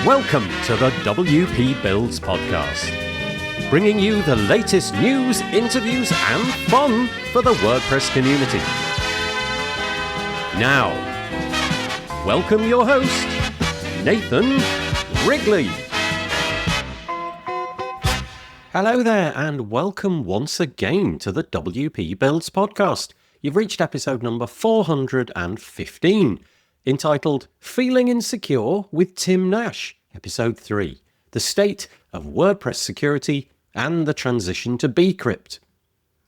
Welcome to the WP Builds podcast, bringing you the latest news, interviews, and fun for the WordPress community. Now, welcome your host, Nathan Wrigley. Hello there, and welcome once again to the WP Builds podcast. You've reached episode number 415. Entitled Feeling Insecure with Tim Nash, Episode 3, The State of WordPress Security and the Transition to bcrypt.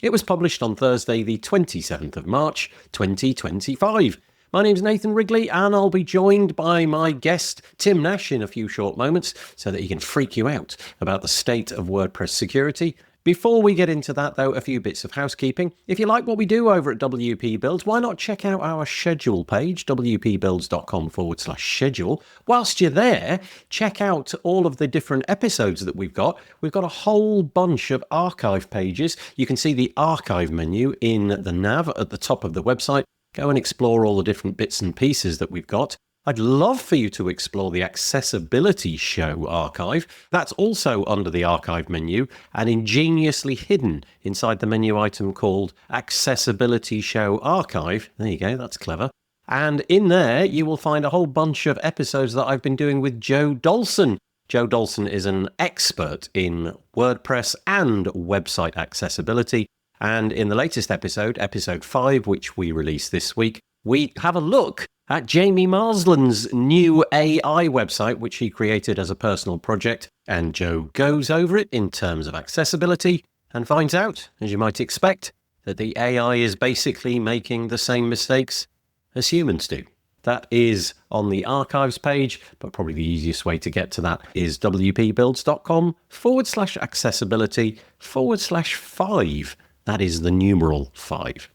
It was published on Thursday, the 27th of March, 2025. My name's Nathan Wrigley, and I'll be joined by my guest, Tim Nash, in a few short moments, so that he can freak you out about the state of WordPress security. Before we get into that, though, a few bits of housekeeping. If you like what we do over at WP Builds, why not check out our schedule page, wpbuilds.com/schedule. Whilst you're there, check out all of the different episodes that we've got. We've got a whole bunch of archive pages. You can see the archive menu in the nav at the top of the website. Go and explore all the different bits and pieces that we've got. I'd love for you to explore the Accessibility Show archive. That's also under the archive menu and ingeniously hidden inside the menu item called Accessibility Show Archive. There you go, that's clever. And in there, you will find a whole bunch of episodes that I've been doing with Joe Dolson. Joe Dolson is an expert in WordPress and website accessibility. And in the latest episode, episode 5, which we released this week, we have a look at Jamie Marsland's new AI website, which he created as a personal project. And Joe goes over it in terms of accessibility and finds out, as you might expect, that the AI is basically making the same mistakes as humans do. That is on the archives page, but probably the easiest way to get to that is wpbuilds.com/accessibility/5. That is the numeral 5.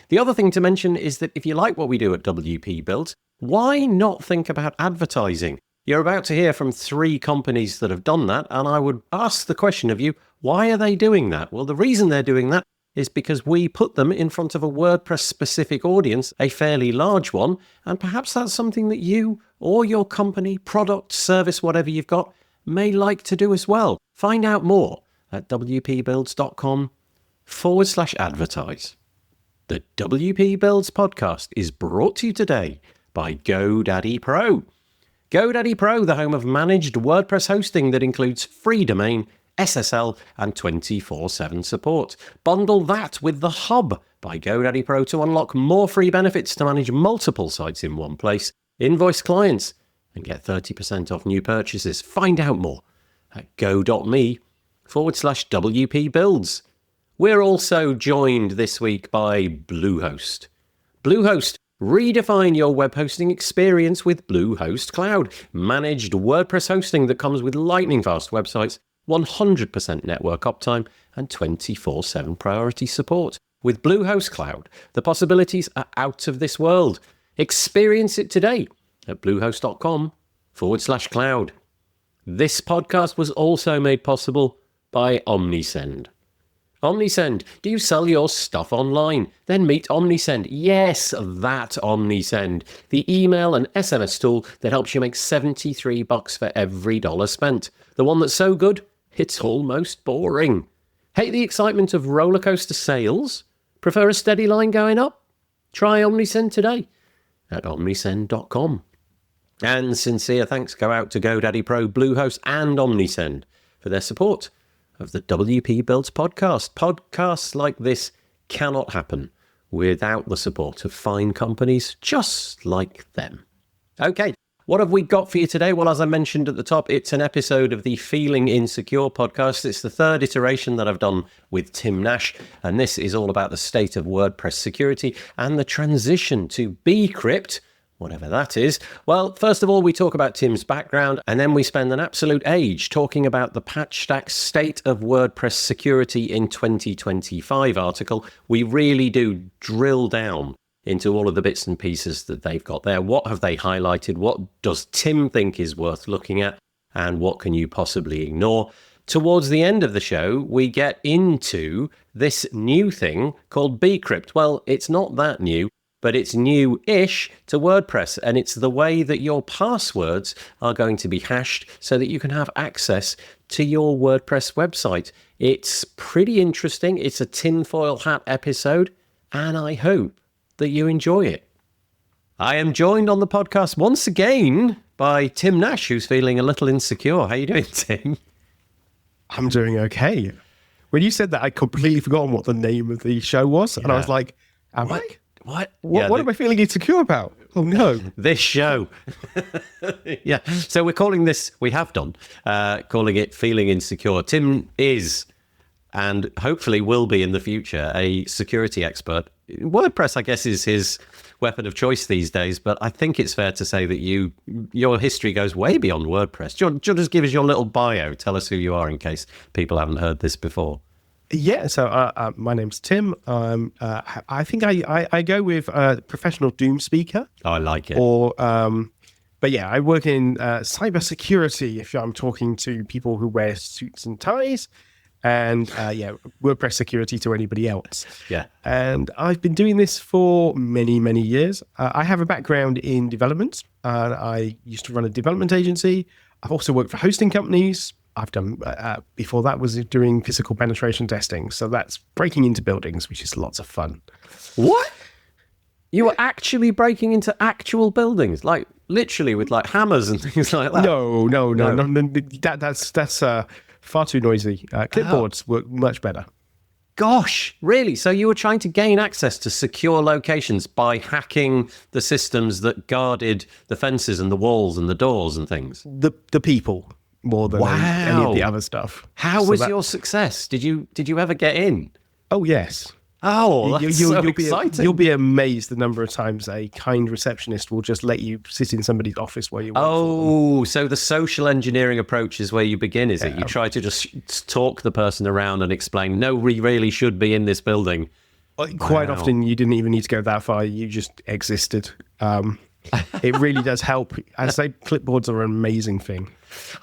The other thing to mention is that if you like what we do at WP Builds, why not think about advertising? You're about to hear from 3 companies that have done that, and I would ask the question of you, why are they doing that? Well, the reason they're doing that is because we put them in front of a WordPress-specific audience, a fairly large one, and perhaps that's something that you or your company, product, service, whatever you've got, may like to do as well. Find out more at wpbuilds.com/advertise. The WP Builds podcast is brought to you today by GoDaddy Pro. GoDaddy Pro, the home of managed WordPress hosting that includes free domain, SSL, and 24/7 support. Bundle that with the Hub by GoDaddy Pro to unlock more free benefits to manage multiple sites in one place, invoice clients, and get 30% off new purchases. Find out more at go.me/WP Builds. We're also joined this week by Bluehost. Bluehost, redefine your web hosting experience with Bluehost Cloud. Managed WordPress hosting that comes with lightning-fast websites, 100% network uptime, and 24/7 priority support. With Bluehost Cloud, the possibilities are out of this world. Experience it today at bluehost.com/cloud. This podcast was also made possible by Omnisend. Omnisend. Do you sell your stuff online? Then meet Omnisend. Yes, that Omnisend. The email and SMS tool that helps you make $73 for every dollar spent. The one that's so good, it's almost boring. Hate the excitement of roller coaster sales? Prefer a steady line going up? Try Omnisend today at omnisend.com. And sincere thanks go out to GoDaddy Pro, Bluehost, and Omnisend for their support of the WP Builds podcast. Podcasts like this cannot happen without the support of fine companies just like them. Okay, what have we got for you today? Well, as I mentioned at the top, it's an episode of the Feeling Insecure podcast. It's the 3rd iteration that I've done with Tim Nash, and this is all about the state of WordPress security and the transition to bcrypt, whatever that is. Well, first of all, we talk about Tim's background, and then we spend an absolute age talking about the Patchstack State of WordPress Security in 2025 article. We really do drill down into all of the bits and pieces that they've got there. What have they highlighted? What does Tim think is worth looking at? And what can you possibly ignore? Towards the end of the show, we get into this new thing called bcrypt. Well, it's not that new. but it's new-ish to WordPress, and it's the way that your passwords are going to be hashed so that you can have access to your WordPress website. It's pretty interesting. It's a tinfoil hat episode, and I hope that you enjoy it. I am joined on the podcast once again by Tim Nash, who's feeling a little insecure. How you doing, Tim? I'm doing okay. When you said that, I completely forgotten what the name of the show was, and I was like, am I? What? What am I feeling insecure about? Oh, no. This show. Yeah. So we're calling this, we have done, calling it Feeling Insecure. Tim is, and hopefully will be in the future, a security expert. WordPress, I guess, is his weapon of choice these days, but I think it's fair to say that your history goes way beyond WordPress. Do you want to just give us your little bio? Tell us who you are in case people haven't heard this before. Yeah, so my name's Tim. I think I go with professional doom speaker. Oh, I like it. But yeah, I work in cybersecurity if I'm talking to people who wear suits and ties, and WordPress security to anybody else. Yeah. And I've been doing this for many, many years. I have a background in development. I used to run a development agency. I've also worked for hosting companies. I've done, before that was doing physical penetration testing. So that's breaking into buildings, which is lots of fun. What? You were actually breaking into actual buildings? Like literally with like hammers and things like that? No. That's far too noisy. Clipboards work much better. Gosh, really? So you were trying to gain access to secure locations by hacking the systems that guarded the fences and the walls and the doors and things? The people. More than any of the other stuff. How was your success? Did you ever get in? Oh, yes. Oh, that's so exciting. You'll be amazed the number of times a kind receptionist will just let you sit in somebody's office while you work for them. So the social engineering approach is where you begin, is it? You try to just talk the person around and explain, no, we really should be in this building. Quite often you didn't even need to go that far. You just existed. It really does help. I say clipboards are an amazing thing.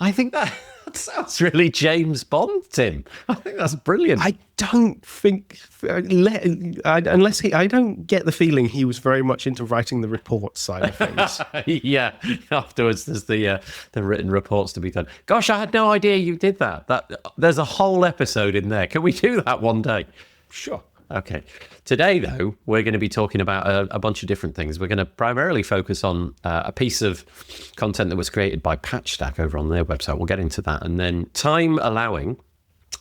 I think that sounds really James Bond, Tim. I think that's brilliant. I don't think, I don't get the feeling he was very much into writing the report side of things. Yeah, afterwards there's the written reports to be done. Gosh, I had no idea you did that. There's a whole episode in there. Can we do that one day? Sure. Okay. Today, though, we're going to be talking about a bunch of different things. We're going to primarily focus on a piece of content that was created by Patchstack over on their website. We'll get into that. And then, time allowing,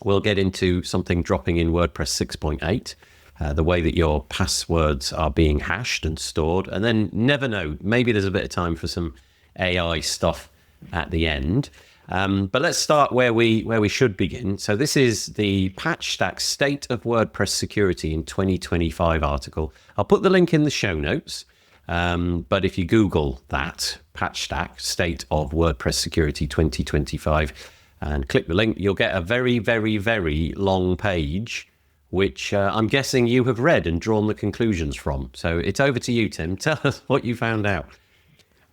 we'll get into something dropping in WordPress 6.8, the way that your passwords are being hashed and stored. And then, never know, maybe there's a bit of time for some AI stuff at the end. But let's start where we should begin. So this is the Patchstack State of WordPress Security in 2025 article. I'll put the link in the show notes. But if you Google that, Patchstack State of WordPress Security 2025, and click the link, you'll get a very, very, very long page, which I'm guessing you have read and drawn the conclusions from. So it's over to you, Tim. Tell us what you found out.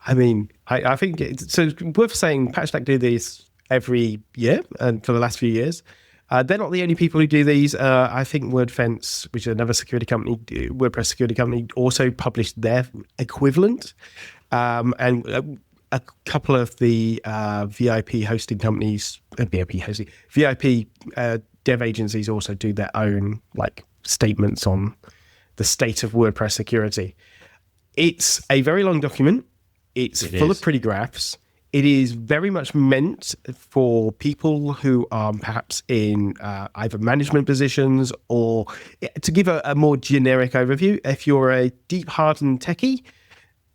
I mean, I think it's worth saying Patchstack do these every year and for the last few years. They're not the only people who do these. I think WordFence, which is another security company, WordPress security company, also published their equivalent. And a couple of the VIP hosting companies, VIP dev agencies also do their own statements on the state of WordPress security. It's a very long document. It's full of pretty graphs. It is very much meant for people who are perhaps in either management positions or to give a more generic overview. If you're a deep hardened techie,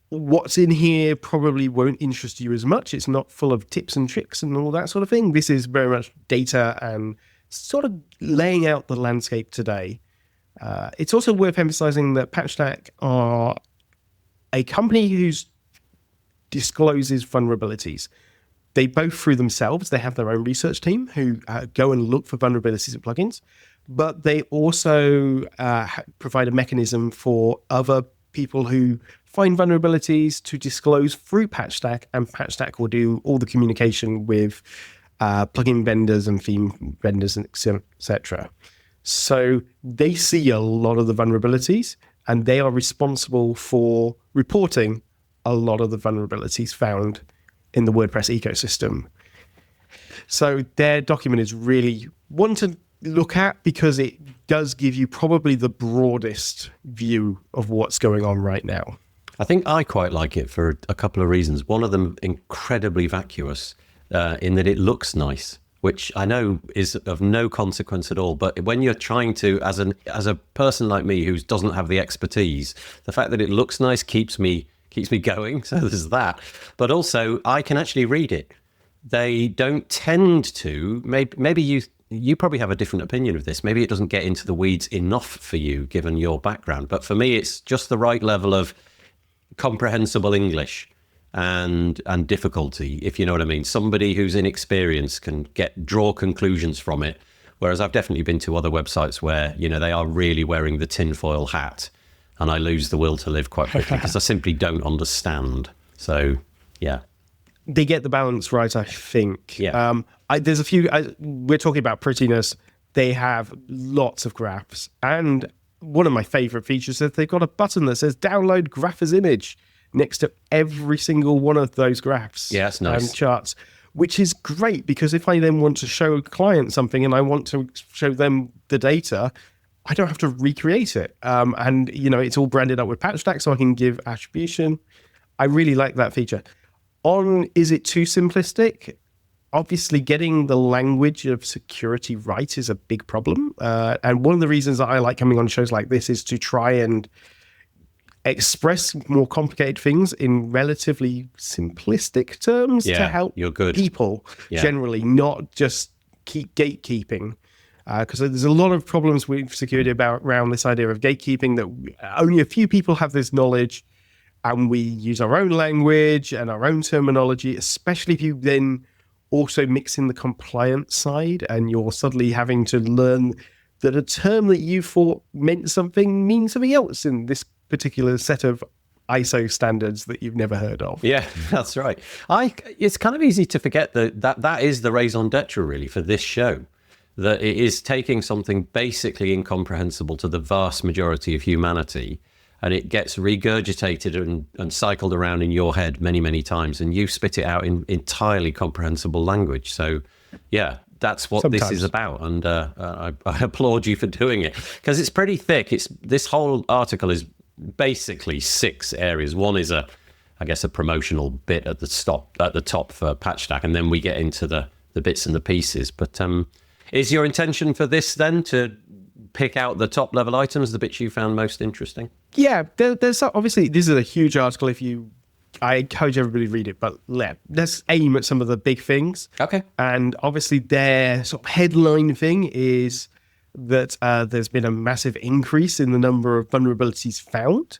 what's in here probably won't interest you as much. It's not full of tips and tricks and all that sort of thing. This is very much data and sort of laying out the landscape today. It's also worth emphasizing that Patchstack are a company who's discloses vulnerabilities. They both through themselves, they have their own research team who go and look for vulnerabilities in plugins, but they also provide a mechanism for other people who find vulnerabilities to disclose through Patchstack, and Patchstack will do all the communication with plugin vendors and theme vendors, etc. So they see a lot of the vulnerabilities. and they are responsible for reporting a lot of the vulnerabilities found in the WordPress ecosystem. So their document is really one to look at because it does give you probably the broadest view of what's going on right now. I think I quite like it for a couple of reasons. One of them, incredibly vacuous in that it looks nice, which I know is of no consequence at all. But when you're trying to, as a person like me who doesn't have the expertise, the fact that it looks nice keeps me going. So there's that. But also, I can actually read it. They don't tend to. Maybe you probably have a different opinion of this. Maybe it doesn't get into the weeds enough for you, given your background. But for me, it's just the right level of comprehensible English and difficulty, if you know what I mean. Somebody who's inexperienced can draw conclusions from it, whereas I've definitely been to other websites where, you know, they are really wearing the tinfoil hat, and I lose the will to live quite quickly because I simply don't understand. So, yeah. They get the balance right, I think. Yeah. There's a few, we're talking about prettiness. They have lots of graphs, and one of my favorite features is they've got a button that says download graph as image next to every single one of those graphs. Yeah, that's nice. And charts, which is great because if I then want to show a client something and I want to show them the data, I don't have to recreate it. And, you know, it's all branded up with Patchstack so I can give attribution. I really like that feature. Is it too simplistic? Obviously, getting the language of security right is a big problem. And one of the reasons that I like coming on shows like this is to try and express more complicated things in relatively simplistic terms to help people generally, not just keep gatekeeping. Because there's a lot of problems with security around this idea of gatekeeping, that only a few people have this knowledge, and we use our own language and our own terminology, especially if you then also mix in the compliance side and you're suddenly having to learn that a term that you thought meant something means something else in this particular set of ISO standards that you've never heard of. Yeah, that's right. It's kind of easy to forget that is the raison d'etre really for this show, that it is taking something basically incomprehensible to the vast majority of humanity, and it gets regurgitated and cycled around in your head many, many times, and you spit it out in entirely comprehensible language. So, yeah, that's what this is about, and I applaud you for doing it, because it's pretty thick. This whole article is basically 6 areas. One is a promotional bit at the top for Patchstack, and then we get into the bits and the pieces. But is your intention for this then to pick out the top level items, the bits you found most interesting? Yeah, there's obviously, this is a huge article. I encourage everybody to read it, but let's aim at some of the big things. Okay. And obviously their sort of headline thing is that there's been a massive increase in the number of vulnerabilities found.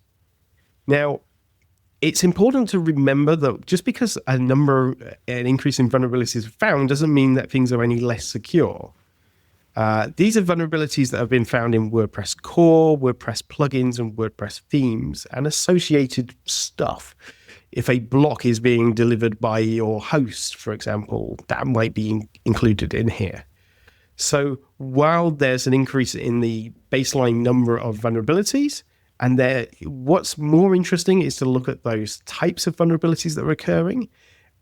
Now, it's important to remember that just because an increase in vulnerabilities is found doesn't mean that things are any less secure. These are vulnerabilities that have been found in WordPress core, WordPress plugins, and WordPress themes, and associated stuff. If a block is being delivered by your host, for example, that might be included in here. So while there's an increase in the baseline number of vulnerabilities, and what's more interesting is to look at those types of vulnerabilities that are occurring,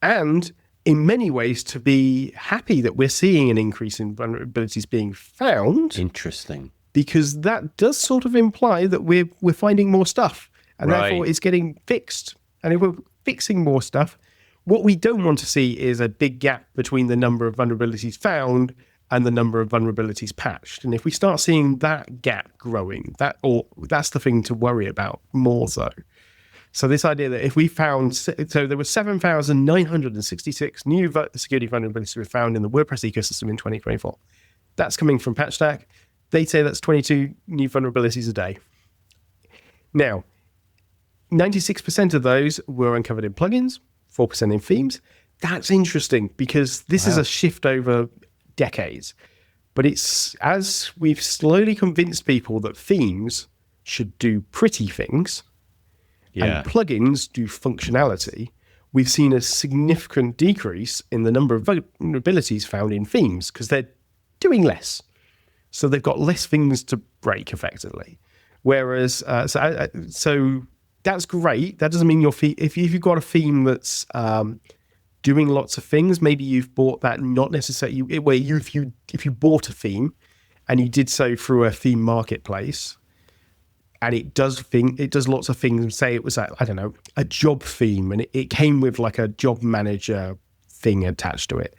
and in many ways to be happy that we're seeing an increase in vulnerabilities being found. Interesting. Because that does sort of imply that we're finding more stuff, and therefore it's getting fixed. And if we're fixing more stuff, what we don't want to see is a big gap between the number of vulnerabilities found and the number of vulnerabilities patched. And if we start seeing that gap growing, that's the thing to worry about more so. So this idea that if we found, so there were 7,966 new security vulnerabilities were found in the WordPress ecosystem in 2024. That's coming from Patchstack. They say that's 22 new vulnerabilities a day. Now, 96% of those were uncovered in plugins, 4% in themes. That's interesting because this is a shift over decades. But it's as we've slowly convinced people that themes should do pretty things, and plugins do functionality, we've seen a significant decrease in the number of vulnerabilities found in themes because they're doing less. So they've got less things to break effectively. Whereas, so that's great. That doesn't mean if you've got a theme that's doing lots of things, maybe you've bought that not necessarily. If you bought a theme and you did so through a theme marketplace, and it does lots of things. Say it was a job theme, and it came with like a job manager thing attached to it.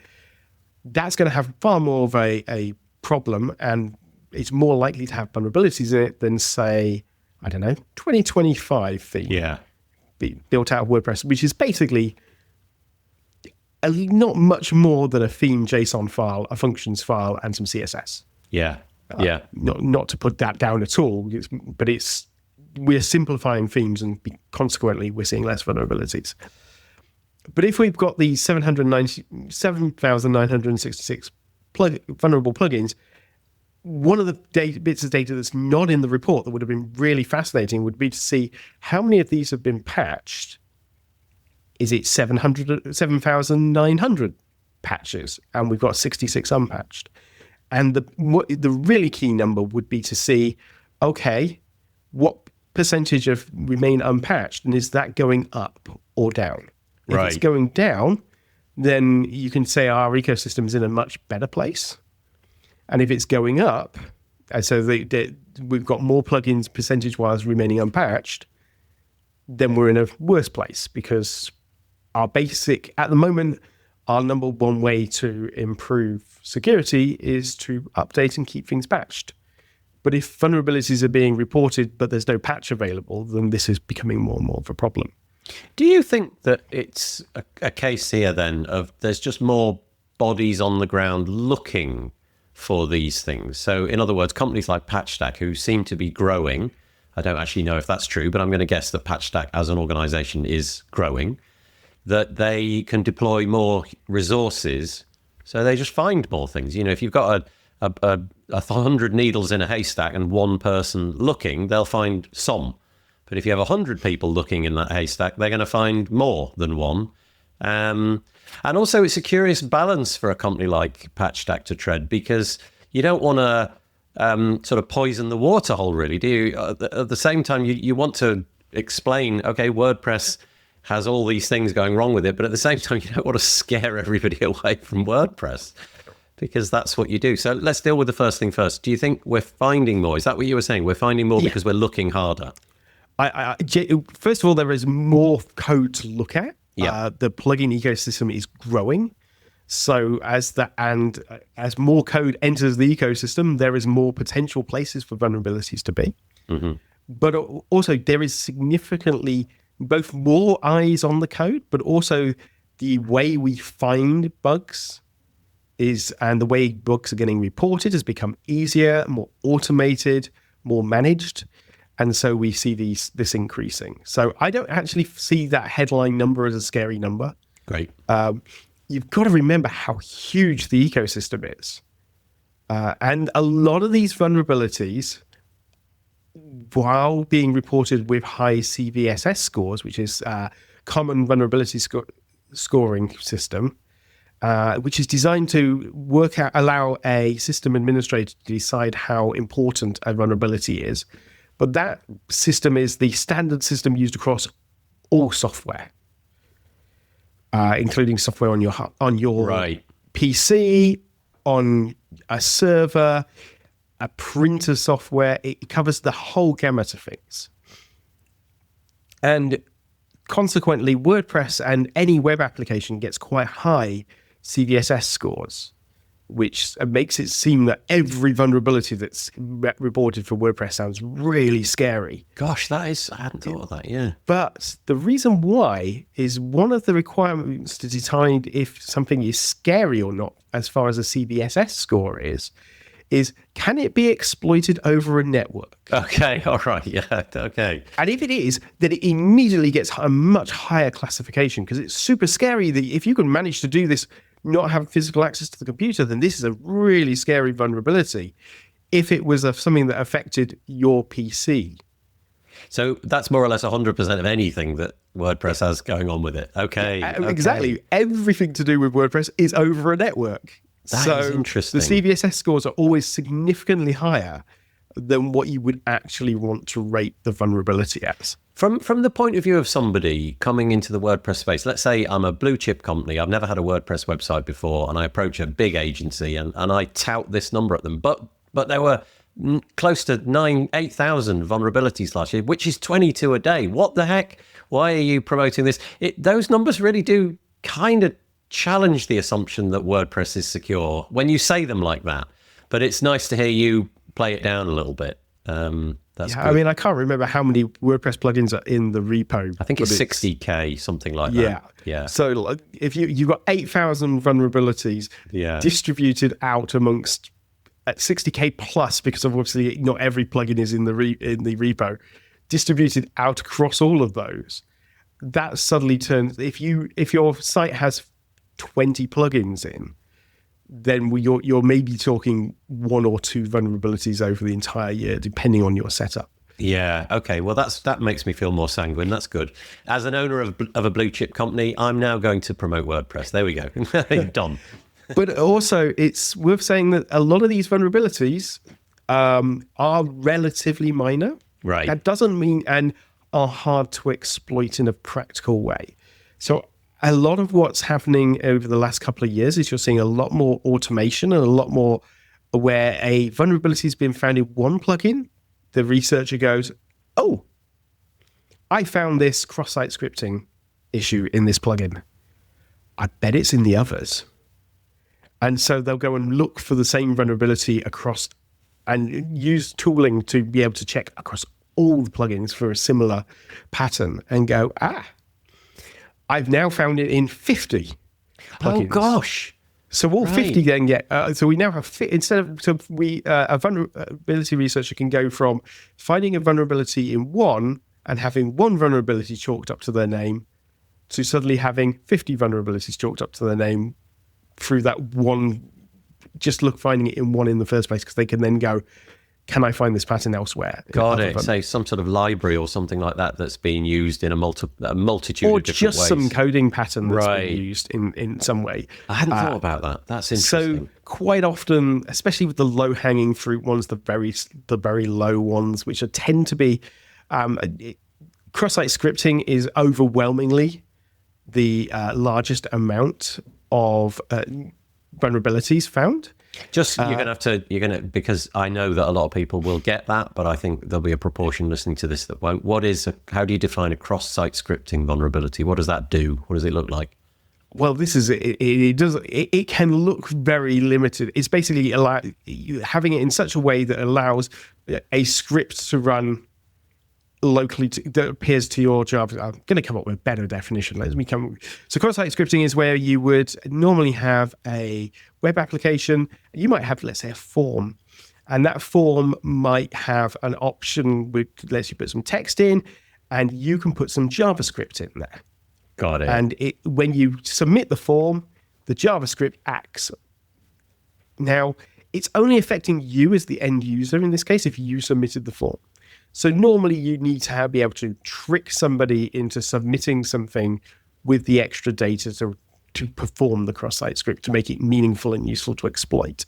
That's going to have far more of a problem, and it's more likely to have vulnerabilities in it than, say, 2025 theme. Yeah. Built out of WordPress, which is basically not much more than a theme JSON file, a functions file, and some CSS. Yeah. Not to put that down at all, but we're simplifying themes, and consequently we're seeing less vulnerabilities. But if we've got these 7,966 vulnerable plugins, one of the bits of data that's not in the report that would have been really fascinating would be to see how many of these have been patched. Is it 7,900 patches, and we've got 66 unpatched? And the really key number would be to see, okay, what percentage of remain unpatched, and is that going up or down? If it's going down, then you can say our ecosystem is in a much better place. And if it's going up, so we've got more plugins percentage-wise remaining unpatched, then we're in a worse place, because at the moment, our number one way to improve security is to update and keep things patched. But if vulnerabilities are being reported but there's no patch available, then this is becoming more and more of a problem. Do you think that it's a case here then of there's just more bodies on the ground looking for these things? So in other words, companies like Patchstack, who seem to be growing, I don't actually know if that's true, but I'm going to guess that Patchstack as an organization is growing, that they can deploy more resources, so they just find more things. If you've got a 100 needles in a haystack and one person looking, they'll find some. But if you have 100 people looking in that haystack, they're going to find more than one. And also, it's a curious balance for a company like Patchstack to tread, because you don't want to sort of poison the water hole, really, do you? At the same time, you want to explain, okay, WordPress has all these things going wrong with it, but at the same time, you don't want to scare everybody away from WordPress, because that's what you do. So let's deal with the first thing first. Do you think we're finding more? Is that what you were saying? We're finding more because we're looking harder? First of all, there is more code to look at. Yeah. The plugin ecosystem is growing. So as more code enters the ecosystem, there is more potential places for vulnerabilities to be. Mm-hmm. But also there is significantly both more eyes on the code, but also the way we find bugs and the way bugs are getting reported has become easier, more automated, more managed. And so we see this increasing. So I don't actually see that headline number as a scary number. Great. You've got to remember how huge the ecosystem is. And a lot of these vulnerabilities, while being reported with high CVSS scores, which is a common vulnerability scoring system, which is designed to allow a system administrator to decide how important a vulnerability is. But that system is the standard system used across all software, including software on your PC, on a server, a printer software. It covers the whole gamut of things. And consequently, WordPress and any web application gets quite high CVSS scores, which makes it seem that every vulnerability that's reported for WordPress sounds really scary. Gosh, I hadn't thought of that, yeah. But the reason why is one of the requirements to decide if something is scary or not, as far as a CVSS score is can it be exploited over a network? Okay, all right, yeah, okay. And if it is, then it immediately gets a much higher classification, because it's super scary that if you can manage to do this, not have physical access to the computer, then this is a really scary vulnerability if it was something that affected your PC. So that's more or less 100% of anything that WordPress has going on with it. Okay. Exactly. Everything to do with WordPress is over a network. That is interesting. The CVSS scores are always significantly higher than what you would actually want to rate the vulnerability as. From the point of view of somebody coming into the WordPress space, let's say I'm a blue chip company, I've never had a WordPress website before, and I approach a big agency and I tout this number at them, but there were close to 8,000 vulnerabilities last year, which is 22 a day. What the heck? Why are you promoting this? Those numbers really do kind of challenge the assumption that WordPress is secure when you say them like that. But it's nice to hear you play it down a little bit. That's good. I mean, I can't remember how many WordPress plugins are in the repo. I think it's 60K, something like that. Yeah. So if you've got 8,000 vulnerabilities distributed out amongst 60K plus, because obviously not every plugin is in the repo, distributed out across all of those, that suddenly turns, if your site has 20 plugins in, then you're maybe talking 1 or 2 vulnerabilities over the entire year, depending on your setup. Yeah. Okay. Well, that makes me feel more sanguine. That's good. As an owner of a blue chip company, I'm now going to promote WordPress. There we go. Done. But also, it's worth saying that a lot of these vulnerabilities are relatively minor. Right. That doesn't mean, and are hard to exploit in a practical way. So a lot of what's happening over the last couple of years is you're seeing a lot more automation and a lot more where a vulnerability has been found in one plugin. The researcher goes, oh, I found this cross-site scripting issue in this plugin. I bet it's in the others. And so they'll go and look for the same vulnerability across and use tooling to be able to check across all the plugins for a similar pattern and go, I've now found it in 50 plugins. Oh, gosh. So all 50 then get, so we now have, instead of, a vulnerability researcher can go from finding a vulnerability in one and having one vulnerability chalked up to their name to suddenly having 50 vulnerabilities chalked up to their name through that one, finding it in one in the first place, because they can then go, can I find this pattern elsewhere? Got it. Say some sort of library or something like that that's being used in a multitude of different ways. Or just some coding pattern that's being used in some way. I hadn't thought about that. That's interesting. So quite often, especially with the low-hanging fruit ones, the very low ones, which tend to be, cross-site scripting is overwhelmingly the largest amount of vulnerabilities found. Because I know that a lot of people will get that, but I think there'll be a proportion listening to this that won't. How do you define a cross-site scripting vulnerability? What does that do? What does it look like? Well, this is it. It can look very limited. It's basically having it in such a way that allows a script to run locally that appears to your Java. I'm going to come up with a better definition. So cross-site scripting is where you would normally have a web application. You might have, let's say, a form, and that form might have an option which lets you put some text in, and you can put some JavaScript in there. Got it. And when you submit the form, the JavaScript acts. Now, it's only affecting you as the end user in this case if you submitted the form. So normally you need to be able to trick somebody into submitting something with the extra data to perform the cross-site script, to make it meaningful and useful to exploit.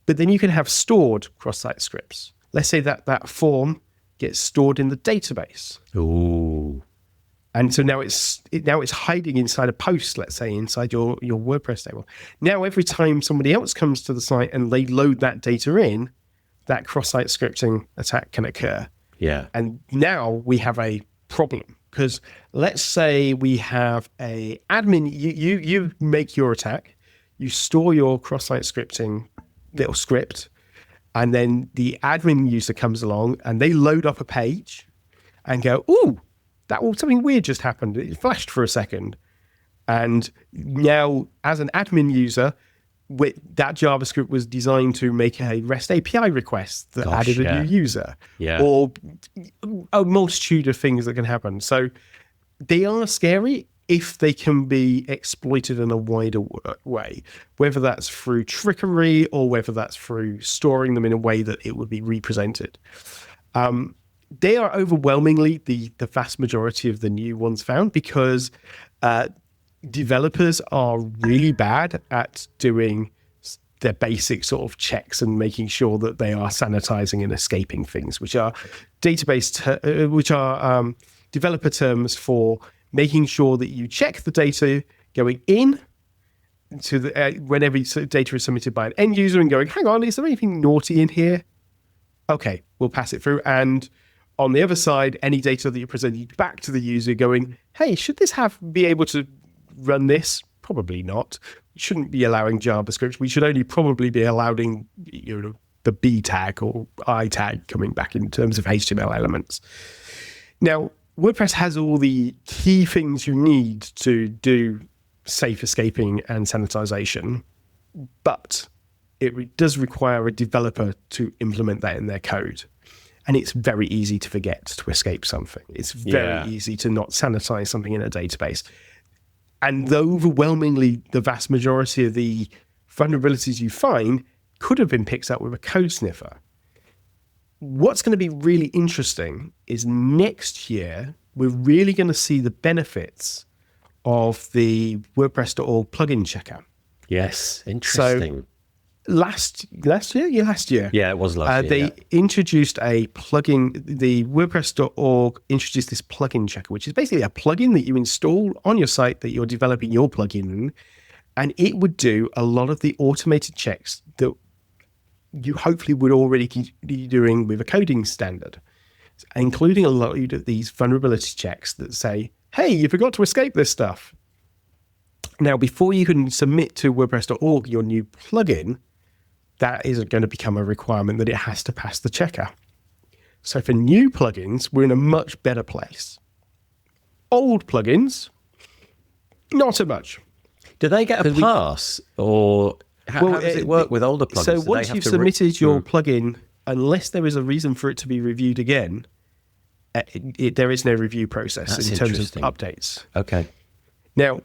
But then you can have stored cross-site scripts. Let's say that form gets stored in the database. Ooh. And so now it's hiding inside a post, let's say, inside your WordPress table. Now every time somebody else comes to the site and they load that data in, that cross-site scripting attack can occur. Yeah. And now we have a problem, because let's say we have a admin, you make your attack, you store your cross-site scripting little script, and then the admin user comes along and they load up a page and go, ooh, something weird just happened. It flashed for a second. And now as an admin user, that JavaScript was designed to make a REST API request that added a new user, or a multitude of things that can happen. So they are scary if they can be exploited in a wider way, whether that's through trickery or whether that's through storing them in a way that it would be represented. They are overwhelmingly the vast majority of the new ones found, because developers are really bad at doing their basic sort of checks and making sure that they are sanitizing and escaping things, which are developer terms for making sure that you check the data going in to the whenever data is submitted by an end user and going, hang on, is there anything naughty in here? Okay, we'll pass it through. And on the other side, any data that you're presenting back to the user going, hey, should this be able to run this? Probably not. We shouldn't be allowing JavaScript. We should only probably be allowing the B tag or I tag coming back in terms of HTML elements. Now, WordPress has all the key things you need to do safe escaping and sanitization, but it does require a developer to implement that in their code. And it's very easy to forget to escape something. It's very easy to not sanitize something in a database. And overwhelmingly, the vast majority of the vulnerabilities you find could have been picked up with a code sniffer. What's going to be really interesting is next year, we're really going to see the benefits of the WordPress.org plugin checker. Yes, interesting. So last year? Yeah, it was last year. They introduced a plugin. The WordPress.org introduced this plugin checker, which is basically a plugin that you install on your site that you're developing your plugin in, and it would do a lot of the automated checks that you hopefully would already be doing with a coding standard, including a lot of these vulnerability checks that say, hey, you forgot to escape this stuff. Now, before you can submit to WordPress.org your new plugin, that is going to become a requirement that it has to pass the checker. So for new plugins, we're in a much better place. Old plugins, not so much. Do they get a pass, or how does it work with older plugins? So once you've submitted your plugin, unless there is a reason for it to be reviewed again, there is no review process in terms of updates. Okay. Now,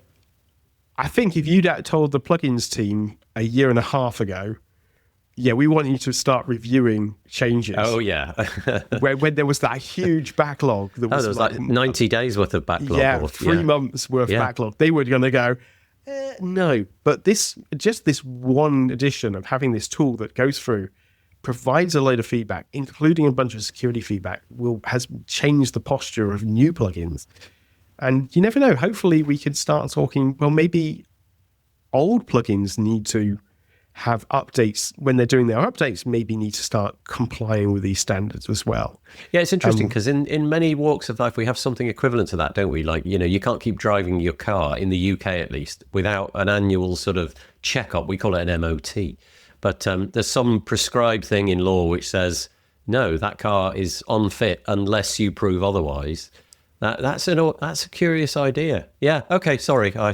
I think if you'd told the plugins team a year and a half ago, yeah, we want you to start reviewing changes. Oh, yeah. when there was that huge backlog. That was, there was like 90 days worth of backlog. Yeah, 3 months worth of backlog. They were going to go, no. But this one addition of having this tool that goes through, provides a load of feedback, including a bunch of security feedback, has changed the posture of new plugins. And you never know, hopefully we can start talking, well, maybe old plugins need to have updates. When they're doing their updates, maybe need to start complying with these standards as well. Yeah, it's interesting because in many walks of life, we have something equivalent to that, don't we? Like, you can't keep driving your car, in the UK at least, without an annual sort of checkup. We call it an MOT. But there's some prescribed thing in law which says, no, that car is unfit unless you prove otherwise. That's a curious idea. Yeah. Okay. Sorry, I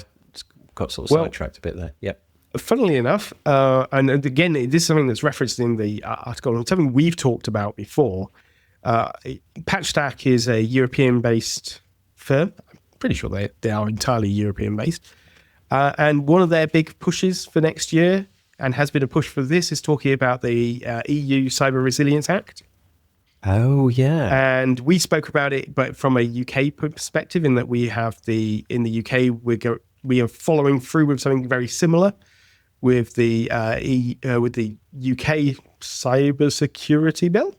got sort of sidetracked a bit there. Yeah. Funnily enough, and again, this is something that's referenced in the article, and something we've talked about before. Patchstack is a European-based firm. I'm pretty sure they are entirely European-based. And one of their big pushes for next year, and has been a push for this, is talking about the EU Cyber Resilience Act. Oh, yeah. And we spoke about it, but from a UK perspective, in that we have in the UK, we are following through with something very similar with the UK cybersecurity bill.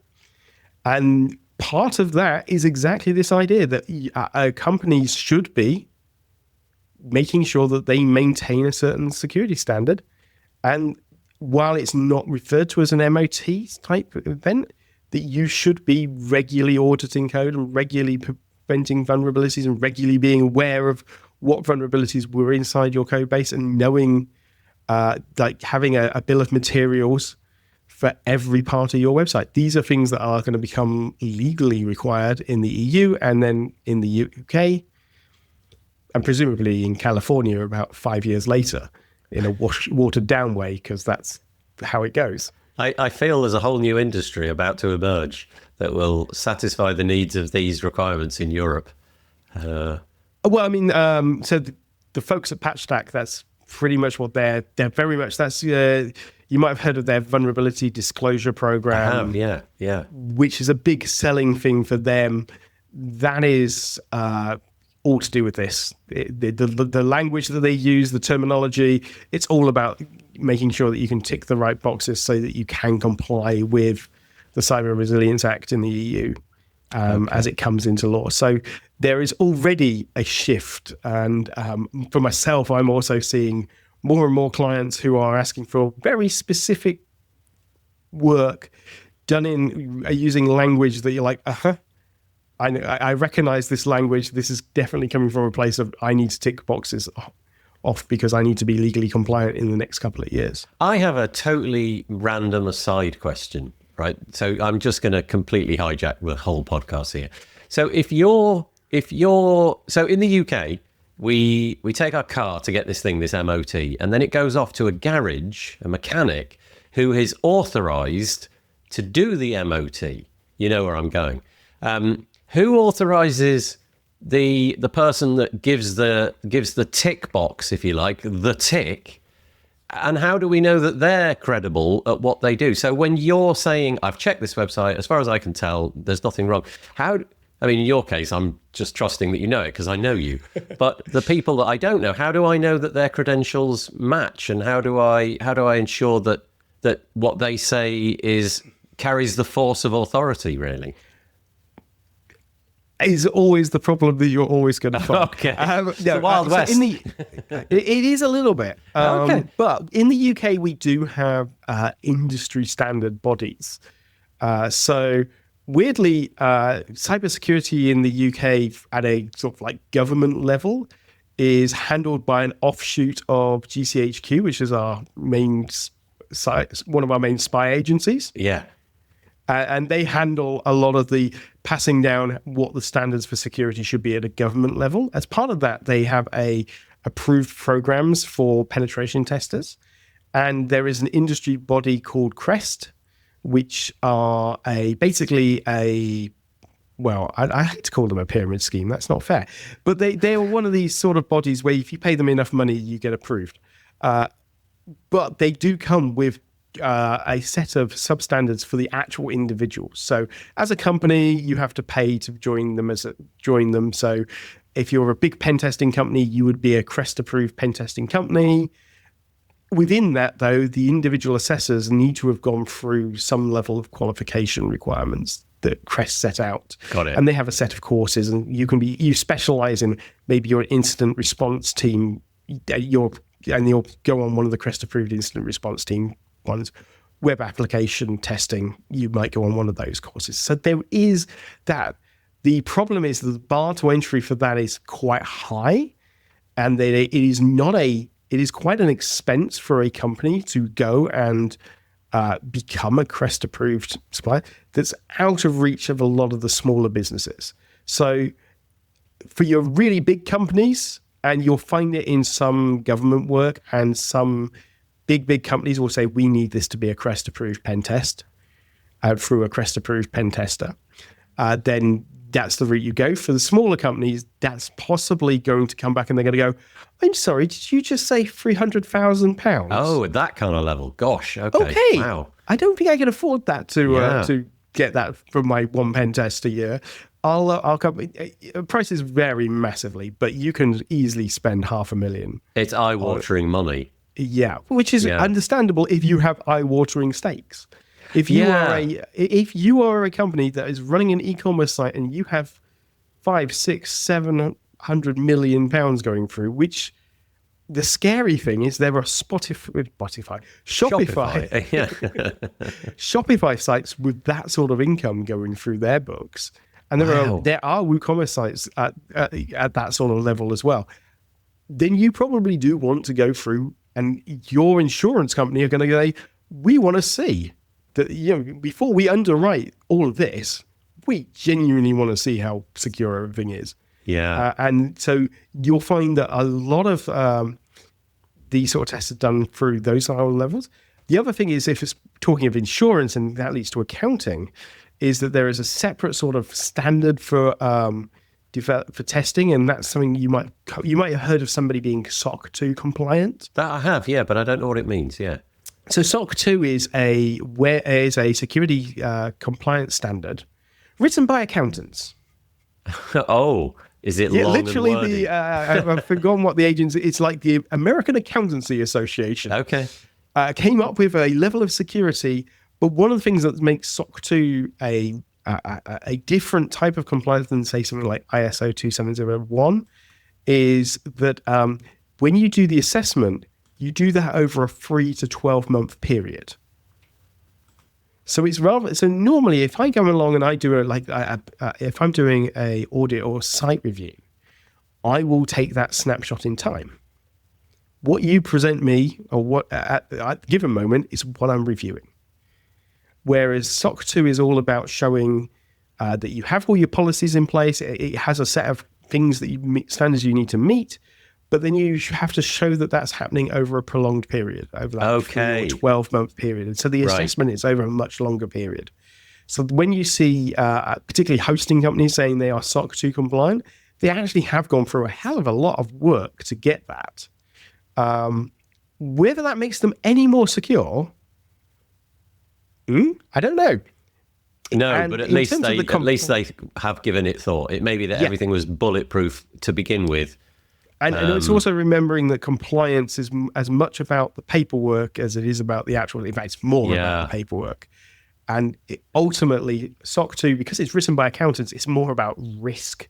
And part of that is exactly this idea that companies should be making sure that they maintain a certain security standard. And while it's not referred to as an MOT type event, that you should be regularly auditing code and regularly preventing vulnerabilities and regularly being aware of what vulnerabilities were inside your code base and knowing, like having a bill of materials for every part of your website. These are things that are going to become legally required in the EU and then in the UK and presumably in California about 5 years later in a watered down way, because that's how it goes. I feel there's a whole new industry about to emerge that will satisfy the needs of these requirements in Europe. Well, I mean, so the folks at Patchstack, that's pretty much what they're very much, that's, you might have heard of their vulnerability disclosure program. I have, yeah. Which is a big selling thing for them. That is all to do with this. The language that they use, the terminology, it's all about making sure that you can tick the right boxes so that you can comply with the Cyber Resilience Act in the EU as it comes into law. So there is already a shift. And for myself, I'm also seeing more and more clients who are asking for very specific work done in using language that you're like, I recognize this language. This is definitely coming from a place of I need to tick boxes off because I need to be legally compliant in the next couple of years. I have a totally random aside question, right? So I'm just going to completely hijack the whole podcast here. So if you're so in the UK, we take our car to get this MOT, and then it goes off to a garage, a mechanic who is authorized to do the MOT. You know where I'm going. Who authorizes the person that gives the tick box, if you like, the tick? And how do we know that they're credible at what they do? So when you're saying, I've checked this website, as far as I can tell, there's nothing wrong. In your case, I'm just trusting that you know it because I know you. But the people that I don't know, how do I know that their credentials match? And how do I ensure that what they say carries the force of authority, really? Is always the problem that you're always going to find. Okay. The Wild West. It is a little bit. Okay. But in the UK, we do have industry standard bodies. So weirdly, cybersecurity in the UK at a sort of like government level is handled by an offshoot of GCHQ, which is our main one of our main spy agencies. Yeah. And they handle a lot of the passing down what the standards for security should be at a government level. As part of that, they have approved programs for penetration testers. And there is an industry body called CREST, which are basically I hate to call them a pyramid scheme. That's not fair. But they are one of these sort of bodies where if you pay them enough money, you get approved. But they do come with a set of substandards for the actual individuals. So as a company, you have to pay to join them. So if you're a big pen testing company, you would be a CREST approved pen testing company. Within that, though, the individual assessors need to have gone through some level of qualification requirements that CREST set out. Got it. And they have a set of courses, and you specialize in maybe your incident response team. You'll go on one of the CREST approved incident response team ones. Web application testing, you might go on one of those courses. So there is that. The problem is the bar to entry for that is quite high, and that it is quite an expense for a company to go and become a CREST approved supplier that's out of reach of a lot of the smaller businesses. So for your really big companies, and you'll find it in some government work, and some big companies will say, we need this to be a CREST approved pen test through a CREST approved pen tester. Then that's the route you go. For the smaller companies, that's possibly going to come back and they're going to go, I'm sorry, did you just say £300,000? Oh, at that kind of level. Gosh. Okay. Wow. I don't think I can afford that to get that from my one pen test a year. I'll come. Prices vary massively, but you can easily spend $500,000. It's eye-watering money. Yeah, which is understandable if you have eye-watering stakes. If you are a company that is running an e-commerce site and you have 500, 600, 700 million pounds going through, which the scary thing is there are Shopify Shopify sites with that sort of income going through their books, and there are WooCommerce sites at that sort of level as well. Then you probably do want to go through, and your insurance company are going to say, we want to see that, before we underwrite all of this, we genuinely want to see how secure everything is. Yeah. And so you'll find that a lot of these sort of tests are done through those higher levels. The other thing is, if it's talking of insurance, and that leads to accounting, is that there is a separate sort of standard for testing, and that's something you might have heard of somebody being SOC 2 compliant. That I have, yeah, but I don't know what it means. Yeah. So SOC 2 is a security compliance standard written by accountants. Oh, is it long literally and wordy? I've forgotten what the agency. It's like the American Accountancy Association. Okay. came up with a level of security, but one of the things that makes SOC 2 a different type of compliance than, say, something like ISO 2701 is that when you do the assessment, you do that over a 3 to 12 month period. So normally if I go along and I do if I'm doing a audit or site review, I will take that snapshot in time. What you present me or what at a given moment is what I'm reviewing. Whereas SOC 2 is all about showing that you have all your policies in place. It has a set of things standards you need to meet, but then you have to show that that's happening over a prolonged period, over that 3 or 12 month period. And so the assessment is over a much longer period. So when you see particularly hosting companies saying they are SOC 2 compliant, they actually have gone through a hell of a lot of work to get that. Whether that makes them any more secure, I don't know. No, And but at in least terms of they have given it thought. It may be that everything was bulletproof to begin with. And it's also remembering that compliance is as much about the paperwork as it is about the actual. In fact, it's more about the paperwork. And ultimately, SOC 2, because it's written by accountants, it's more about risk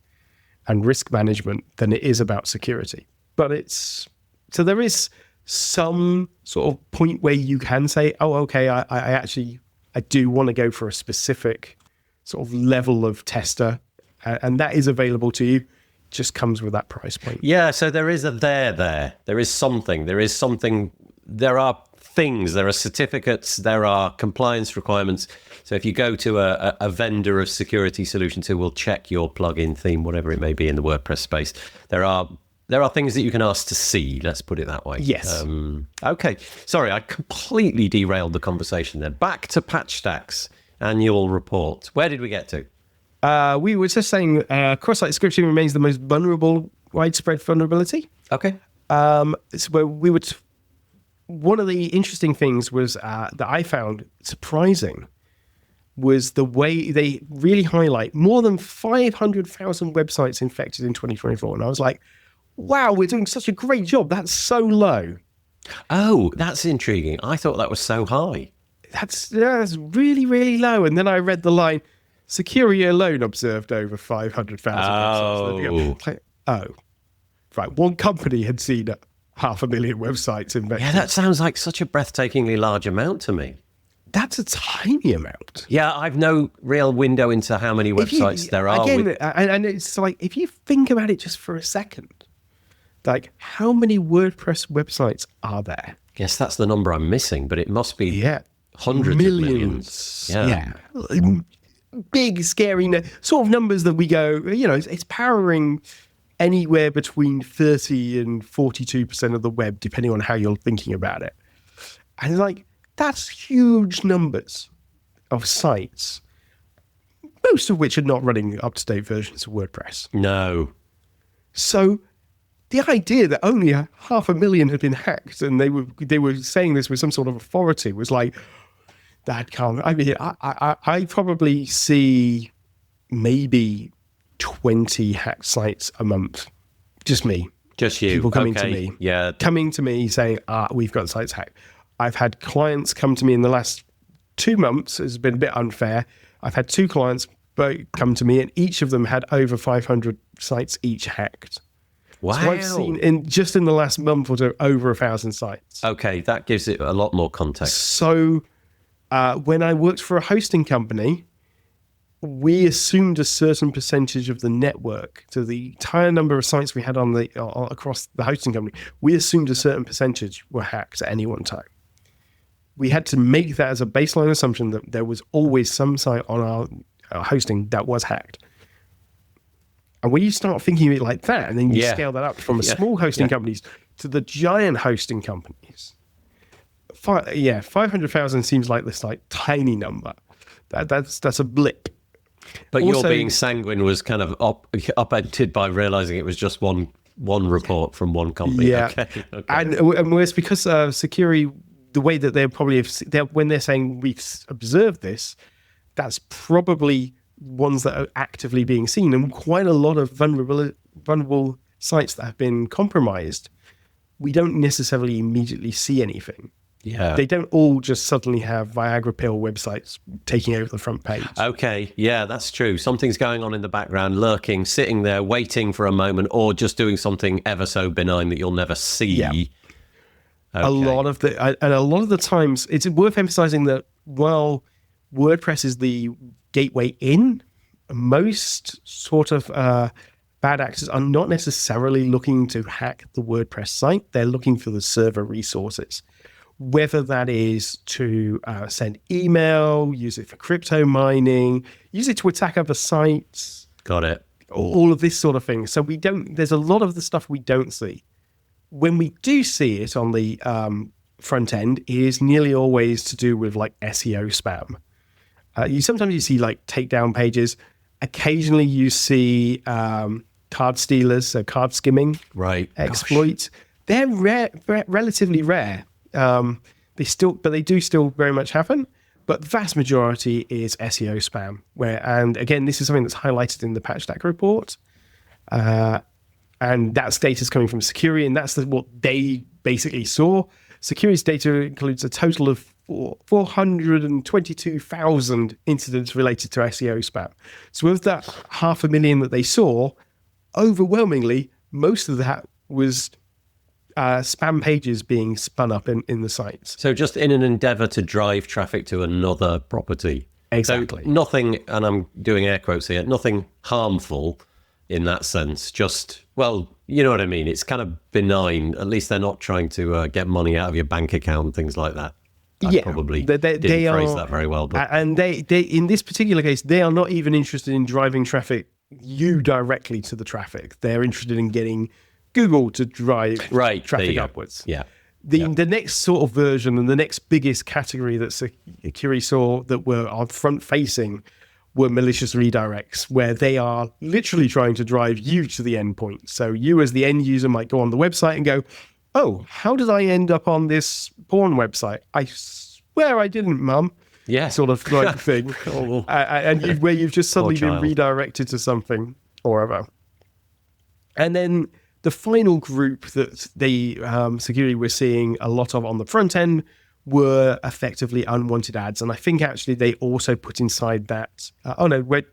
and risk management than it is about security. But so there is some sort of point where you can say, oh, okay, I do want to go for a specific sort of level of tester, and that is available to you. Just comes with that price point. Yeah, so there is a there. There is something. There are things, there are certificates, there are compliance requirements. So if you go to a vendor of security solutions who will check your plugin theme, whatever it may be in the WordPress space, there are things that you can ask to see, let's put it that way. Yes. Okay. Sorry, I completely derailed the conversation there. Back to Patchstack's annual report. Where did we get to? We were just saying cross-site scripting remains the most widespread vulnerability. Okay. It's where we would. One of the interesting things was that I found surprising was the way they really highlight more than 500,000 websites infected in 2024. And I was like, wow, we're doing such a great job. That's so low. Oh, that's intriguing. I thought that was so high. That's really, really low. And then I read the line, security alone observed over 500,000 websites. Oh, right. One company had seen 500,000 websites infected. Yeah, that sounds like such a breathtakingly large amount to me. That's a tiny amount. Yeah, I've no real window into how many websites there are. Again, and it's like, if you think about it just for a second, like how many WordPress websites are there? Yes, that's the number I'm missing, but it must be hundreds of millions. Yeah. Big, scary, sort of numbers that we go, it's powering anywhere between 30 and 42% of the web, depending on how you're thinking about it. And like, that's huge numbers of sites, most of which are not running up-to-date versions of WordPress. No. So the idea that only 500,000 had been hacked and they were saying this with some sort of authority was like, that can't. I mean, I probably see maybe 20 hacked sites a month. Just me. Just you. People coming to me. Yeah. Coming to me saying, we've got sites hacked. I've had clients come to me in the last 2 months. It's been a bit unfair. I've had 2 clients come to me and each of them had over 500 sites each hacked. Wow. So I've seen in the last month or two over 1,000 sites. Okay, that gives it a lot more context. So when I worked for a hosting company, we assumed a certain percentage of the network. So the entire number of sites we had on across the hosting company, we assumed a certain percentage were hacked at any one time. We had to make that as a baseline assumption that there was always some site on our hosting that was hacked. And when you start thinking of it like that, and then you scale that up from the small hosting companies to the giant hosting companies, 500,000 seems like this tiny number. That's a blip. But also, your being sanguine was kind of upended by realizing it was just one report from one company. Yeah, okay. And it's because security, the way that when they're saying we've observed this, that's probably ones that are actively being seen, and quite a lot of vulnerable sites that have been compromised. We don't necessarily immediately see anything. Yeah. They don't all just suddenly have Viagra pill websites taking over the front page. Okay, yeah, that's true. Something's going on in the background, lurking, sitting there, waiting for a moment, or just doing something ever so benign that you'll never see. Yeah. Okay. A lot of the times, it's worth emphasizing that while WordPress is the gateway in, most sort of bad actors are not necessarily looking to hack the WordPress site. They're looking for the server resources, whether that is to send email, use it for crypto mining, use it to attack other sites. Got it. All of this sort of thing. So there's a lot of the stuff we don't see. When we do see it on the front end, it is nearly always to do with like SEO spam. Sometimes you see like takedown pages. Occasionally you see card stealers, so card skimming exploits. Gosh. They're rare, relatively rare. They do still very much happen, but the vast majority is SEO spam. And again, this is something that's highlighted in the Patchstack report. And that's data coming from Security, and that's what they basically saw. Security's data includes a total of 422,000 incidents related to SEO spam. So of that 500,000 that they saw, overwhelmingly, most of that was spam pages being spun up in the sites. So just in an endeavor to drive traffic to another property. Exactly. So nothing, and I'm doing air quotes here, nothing harmful in that sense. Just, well, you know what I mean? It's kind of benign. At least they're not trying to get money out of your bank account and things like that. I probably didn't phrase that very well. But. And they, in this particular case, they are not even interested in driving traffic directly to the traffic. They're interested in getting Google to drive traffic upwards. Yeah. The next sort of version and the next biggest category that Security saw that were on front facing were malicious redirects, where they are literally trying to drive you to the endpoint. So you as the end user might go on the website and go, oh, how did I end up on this porn website? I swear I didn't, Mum. Yeah. Sort of like thing. Where you've just suddenly been redirected to something or other. And then the final group that the Security were seeing a lot of on the front end were effectively unwanted ads. And I think actually they also put inside that,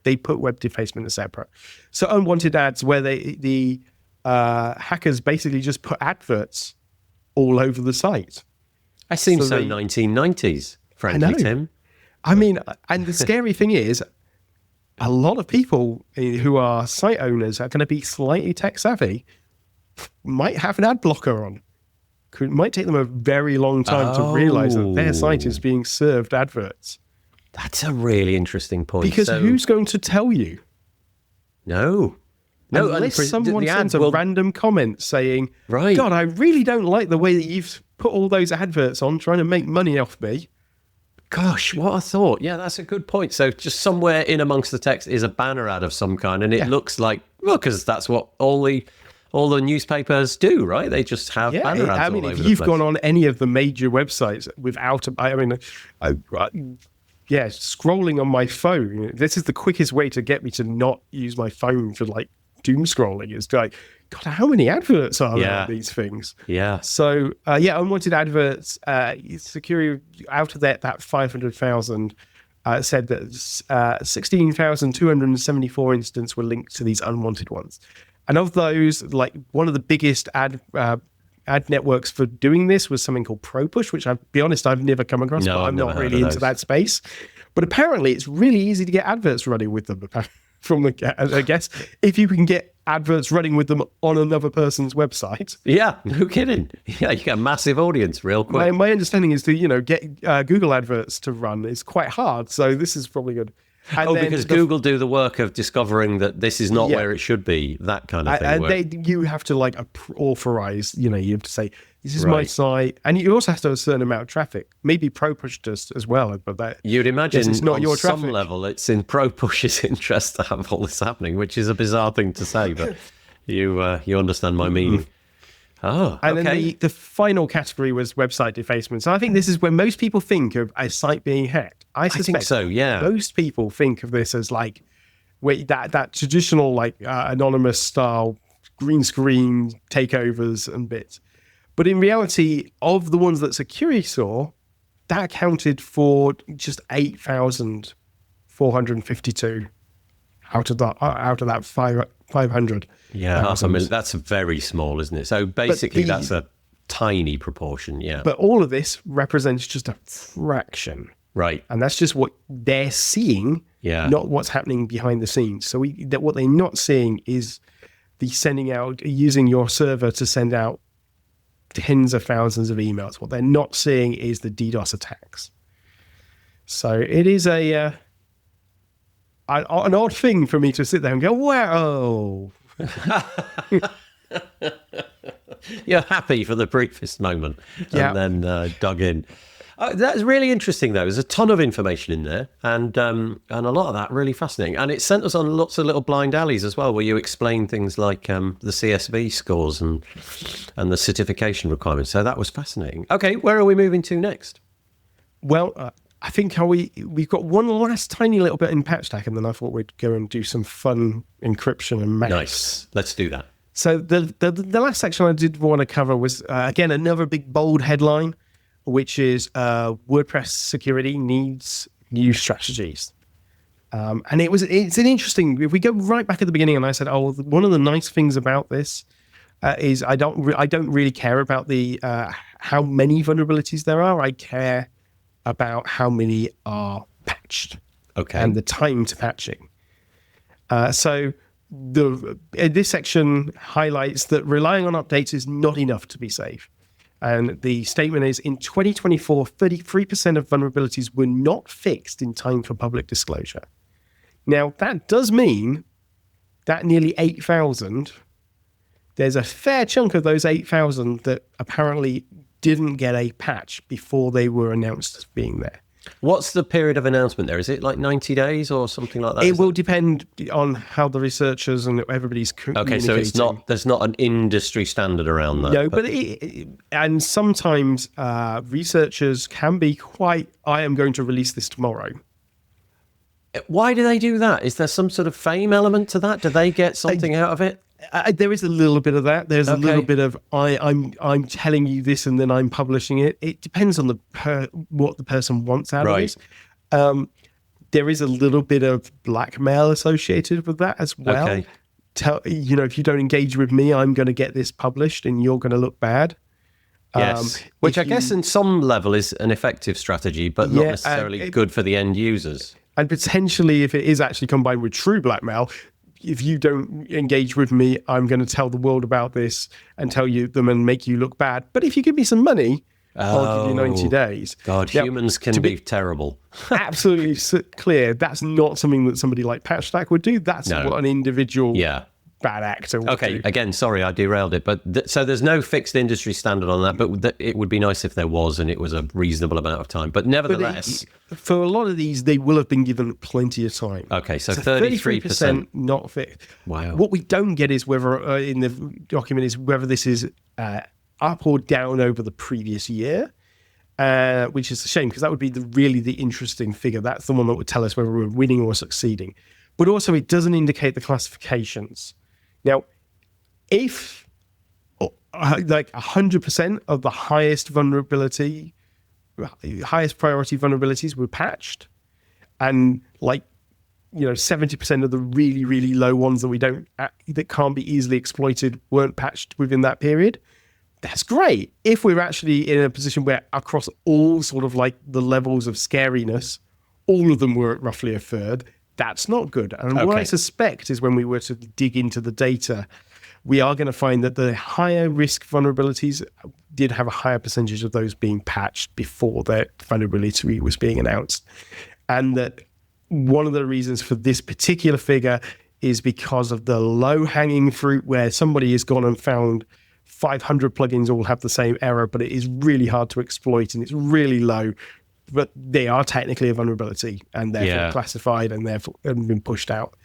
they put web defacement as separate. So unwanted ads where the hackers basically just put adverts all over the site. I seem so 1990s, frankly, Tim. I mean, and the scary thing is, a lot of people who are site owners are going to be slightly tech savvy, might have an ad blocker on. Might take them a very long time to realize that their site is being served adverts. That's a really interesting point. Because who's going to tell you? No. Unless someone sends a random comment saying, God, I really don't like the way that you've put all those adverts on trying to make money off me. Gosh, what a thought. Yeah, that's a good point. So just somewhere in amongst the text is a banner ad of some kind, and it looks like, because that's what all the newspapers do, right? They just have banner ads all over the place. If you've gone on any of the major websites without, scrolling on my phone, this is the quickest way to get me to not use my phone for like doom scrolling. It's like, God, how many adverts are there on these things? Yeah. So, unwanted adverts, Security, out of that 500,000, said that 16,274 incidents were linked to these unwanted ones. And of those, like one of the biggest ad networks for doing this was something called ProPush, which I'll be honest, I've never come across, but I'm not really into that space. But apparently it's really easy to get adverts running with them I guess, if you can get adverts running with them on another person's website. Yeah, no kidding. Yeah, you get a massive audience real quick. My understanding is to, get Google adverts to run is quite hard. So this is probably good. And because Google do the work of discovering that this is not where it should be, that kind of thing. And you have to authorize, you have to say, this is my site. And you also have to have a certain amount of traffic. Maybe ProPush does as well, but that you'd imagine it's not on your traffic. Some level it's in ProPush's interest to have all this happening, which is a bizarre thing to say, but you understand my meaning. Oh, and then the final category was website defacement. So I think this is where most people think of a site being hacked. I think so, yeah. Most people think of this as like that traditional anonymous style green screen takeovers and bits. But in reality, of the ones that security saw, that accounted for just 8,452 out of that 500. Yeah, 500,000. That's very small, isn't it? So basically, that's a tiny proportion. Yeah. But all of this represents just a fraction. Right. And that's just what they're seeing, not what's happening behind the scenes. So what they're not seeing is the sending out, using your server to send out tens of thousands of emails. What they're not seeing is the DDoS attacks. So it is an odd thing for me to sit there and go, wow. You're happy for the briefest moment and then dug in. That's really interesting, though. There's a ton of information in there, and a lot of that really fascinating. And it sent us on lots of little blind alleys as well, where you explain things like the CSV scores and the certification requirements. So that was fascinating. Okay, where are we moving to next? Well, I think we've got one last tiny little bit in Patchstack, and then I thought we'd go and do some fun encryption and math. Nice. Let's do that. So the last section I did want to cover was, again, another big bold headline, which is WordPress security needs new strategies. And it's an interesting, if we go right back at the beginning, and I said, one of the nice things about this is I don't really care about the how many vulnerabilities there are. I care about how many are patched. Okay. And the time to patching. So this section highlights that relying on updates is not enough to be safe. And the statement is, in 2024, 33% of vulnerabilities were not fixed in time for public disclosure. Now, that does mean that nearly 8,000, there's a fair chunk of those 8,000 that apparently didn't get a patch before they were announced as being there. What's the period of announcement there? Is it like 90 days or something like that? It will depend on how the researchers and everybody's communicating. Okay, so there's not an industry standard around that. No, and sometimes researchers can be quite, I am going to release this tomorrow. Why do they do that? Is there some sort of fame element to that? Do they get something out of it? There is a little bit of that. There's a little bit of I'm telling you this and then I'm publishing it. It depends on what the person wants out of this. There is a little bit of blackmail associated with that as well. Okay. If you don't engage with me, I'm going to get this published and you're going to look bad. Yes, which I guess in some level is an effective strategy, but not necessarily good for the end users. And potentially, if it is actually combined with true blackmail, if you don't engage with me, I'm going to tell the world about this and tell them and make you look bad. But if you give me some money, I'll give you 90 days. God, now, humans can be terrible. Absolutely clear. That's not something that somebody like Patchstack would do. That's what an individual bad actor would do. Again, sorry, I derailed it. But so there's no fixed industry standard on that, but it would be nice if there was and it was a reasonable amount of time. But nevertheless... for a lot of these, they will have been given plenty of time. Okay, so 33% not fit. Wow. What we don't get is whether in the document is whether this is up or down over the previous year, which is a shame because that would be really the interesting figure. That's the one that would tell us whether we're winning or succeeding. But also, it doesn't indicate the classifications. Now, if like 100% of the highest priority vulnerabilities were patched, and 70% of the really, really low ones that can't be easily exploited weren't patched within that period, that's great. If we're actually in a position where across all sort of like the levels of scariness, all of them were at roughly a third, that's not good. And what I suspect is when we were to dig into the data, we are going to find that the higher risk vulnerabilities did have a higher percentage of those being patched before their vulnerability was being announced. And that one of the reasons for this particular figure is because of the low-hanging fruit where somebody has gone and found 500 plugins all have the same error, but it is really hard to exploit and it's really low. But they are technically a vulnerability and therefore classified and therefore been pushed out.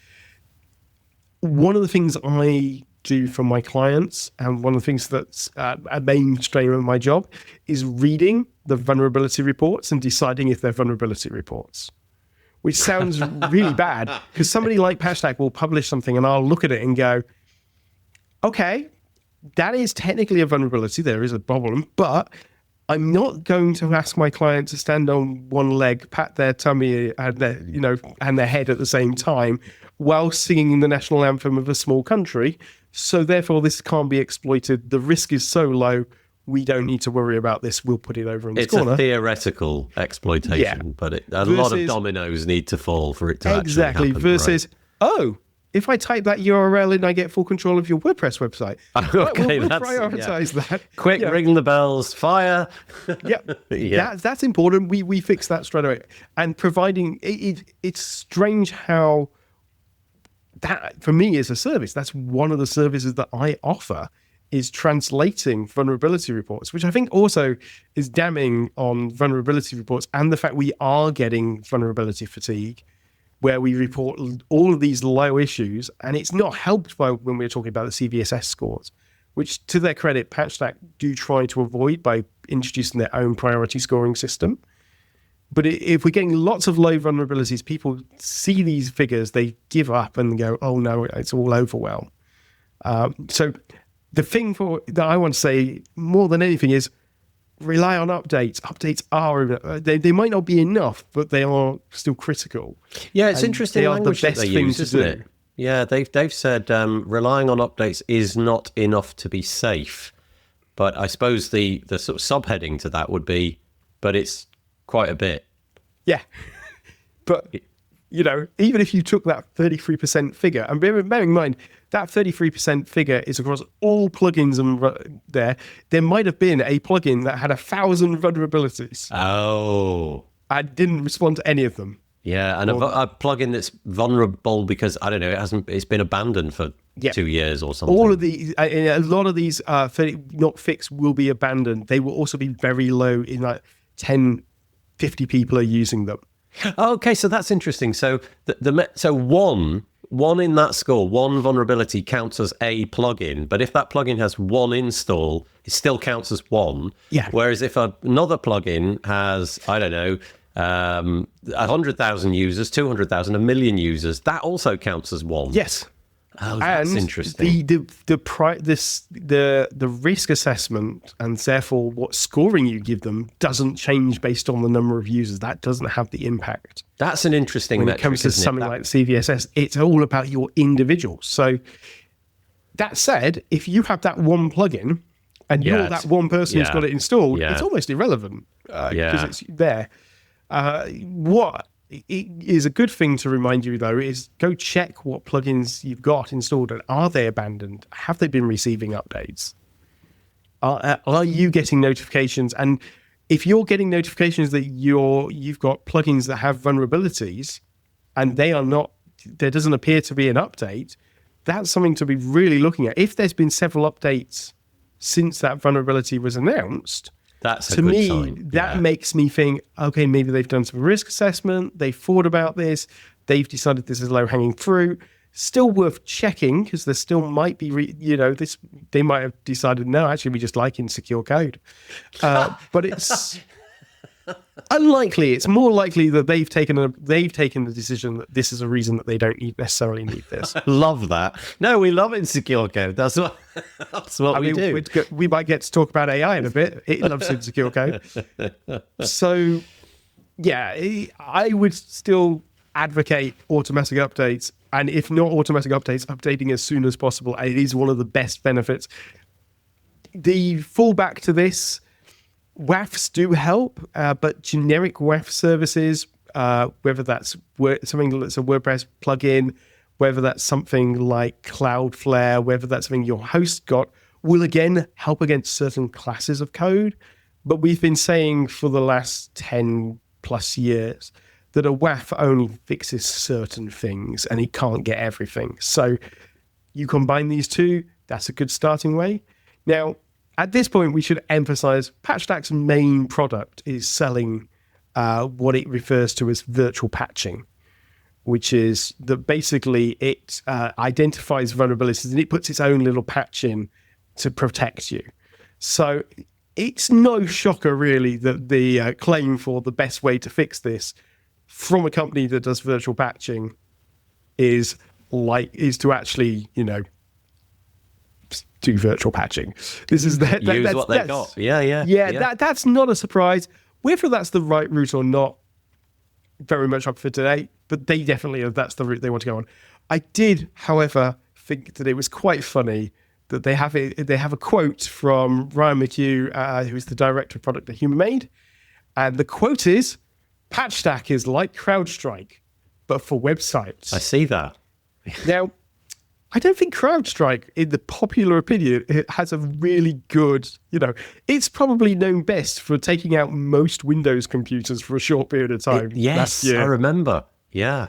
One of the things I do for my clients, and one of the things that's a main strain of my job, is reading the vulnerability reports and deciding if they're vulnerability reports, which sounds really bad because somebody like Patchstack will publish something and I'll look at it and go, okay, that is technically a vulnerability. There is a problem, but I'm not going to ask my client to stand on one leg, pat their tummy and their, and their head at the same time while singing the national anthem of a small country. So therefore, this can't be exploited. The risk is so low. We don't need to worry about this. We'll put it over in the corner. It's a theoretical exploitation, but a lot of dominoes need to fall for it to actually happen. Versus, if I type that URL in, I get full control of your WordPress website. Okay, we'll prioritize that. Quick, ring the bells, fire. That's important. We fix that straight away. And providing, it's strange how that, for me, is a service. That's one of the services that I offer, is translating vulnerability reports, which I think also is damning on vulnerability reports and the fact we are getting vulnerability fatigue, where we report all of these low issues, and it's not helped by when we're talking about the CVSS scores, which, to their credit, Patchstack do try to avoid by introducing their own priority scoring system. But if we're getting lots of low vulnerabilities, people see these figures, they give up and go, oh no, it's all overwhelm. So the thing that I want to say more than anything is rely on updates. Updates are, they might not be enough, but they are still critical. Yeah, it's interesting language the best that they thing use, to isn't do. it? Yeah, they've said relying on updates is not enough to be safe. But I suppose the sort of subheading to that would be, but it's quite a bit. Yeah. But, even if you took that 33% figure, and bear in mind, that 33% figure is across all plugins, and there might have been a plugin that had 1,000 vulnerabilities. Oh. I didn't respond to any of them. Yeah, and a plugin that's vulnerable because, I don't know, it's been abandoned for 2 years or something. All of a lot of these not fixed will be abandoned. They will also be very low in 10, 50 people are using them. Okay, so that's interesting. So so one in that score, one vulnerability counts as a plugin, but if that plugin has one install, it still counts as one. Yeah. Whereas if another plugin has, I don't know, 100,000 users, 200,000, 1 million users, that also counts as one. Yes. Oh, that's interesting. The risk assessment and therefore what scoring you give them doesn't change based on the number of users. That doesn't have the impact. That's an interesting metric. When it comes to something like CVSS, it's all about your individuals. So that said, if you have that one plugin and you're that one person who's got it installed, it's almost irrelevant because it's there. What it is a good thing to remind you, though, is go check what plugins you've got installed and are they abandoned? Have they been receiving updates? Are you getting notifications? And if you're getting notifications that you've got plugins that have vulnerabilities and there doesn't appear to be an update, that's something to be really looking at. If there's been several updates since that vulnerability was announced, that's a good sign. That makes me think, okay, maybe they've done some risk assessment, they've thought about this, they've decided this is low-hanging fruit. Still worth checking, because there still might be, they might have decided, no, actually, we just like insecure code. But it's unlikely. It's more likely that they've taken the decision that this is a reason that they don't necessarily need this. Love that. No, we love insecure code. That's what we do. We might get to talk about AI in a bit. It loves insecure code. So, yeah, I would still advocate automatic updates. And if not automatic updates, updating as soon as possible. It is one of the best benefits. The fallback to this, WAFs do help, but generic WAF services, whether that's something that's a WordPress plugin, whether that's something like Cloudflare, whether that's something your host got, will again help against certain classes of code. But we've been saying for the last 10 plus years that a WAF only fixes certain things and it can't get everything. So you combine these two, that's a good starting way. Now, at this point, we should emphasize Patchstack's main product is selling what it refers to as virtual patching, which is that basically it identifies vulnerabilities and it puts its own little patch in to protect you. So it's no shocker, really, that the claim for the best way to fix this from a company that does virtual patching is to actually, do virtual patching. This is that. Use what they got. Yeah. That's not a surprise. Whether that's the right route or not, very much up for today. But they definitely that's the route they want to go on. I did, however, think that it was quite funny that they have a quote from Ryan McHugh, who is the director of product at HumanMade, and the quote is, "Patchstack is like CrowdStrike, but for websites." I see that. Now, I don't think CrowdStrike, in the popular opinion, it has a really good, it's probably known best for taking out most Windows computers for a short period of time. Yes, I remember. Yeah.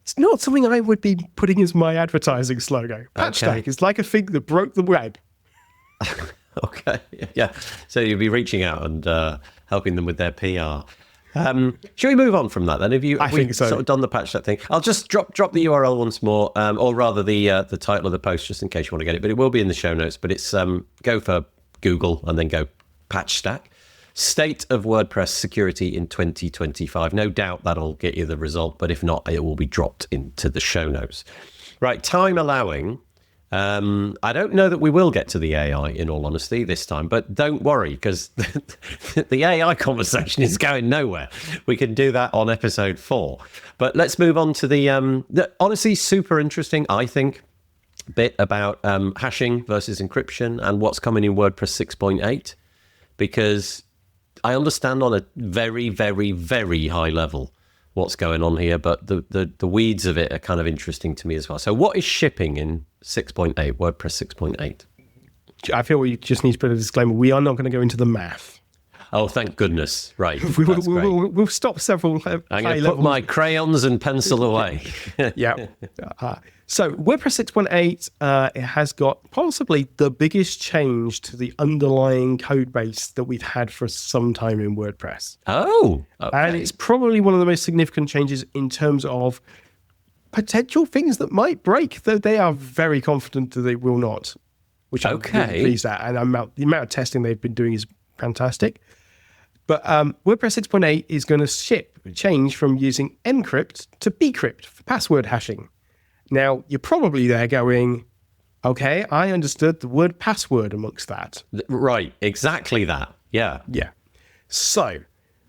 It's not something I would be putting as my advertising slogan. Patchstack is like a thing that broke the web. Okay. Yeah. So you'll be reaching out and helping them with their PR. Shall we move on from that then? I think so. Sort of done the Patchstack thing? I'll just drop the URL once more, or rather the title of the post, just in case you want to get it. But it will be in the show notes. But it's go for Google and then go Patchstack. State of WordPress security in 2025. No doubt that'll get you the result, but if not, it will be dropped into the show notes. Right, time allowing. I don't know that we will get to the AI, in all honesty, this time, but don't worry, because the AI conversation is going nowhere. We can do that on episode 4. But let's move on to the honestly super interesting, I think, bit about hashing versus encryption and what's coming in WordPress 6.8, because I understand on a very, very, very high level what's going on here, but the weeds of it are kind of interesting to me as well. So what is shipping in 6.8, WordPress 6.8? I feel we just need to put a disclaimer. We are not going to go into the math. Oh, thank goodness. Right. We'll stop several I'm going to put my crayons and pencil away. Yeah. So WordPress 6.8, it has got possibly the biggest change to the underlying code base that we've had for some time in WordPress. Oh, okay. And it's probably one of the most significant changes in terms of potential things that might break, though they are very confident that they will not, which I'm really pleased at. And the amount of testing they've been doing is fantastic. But WordPress 6.8 is going to change from using encrypt to bcrypt for password hashing. Now, you're probably there going, okay, I understood the word password amongst that. Right, exactly that. Yeah. Yeah. So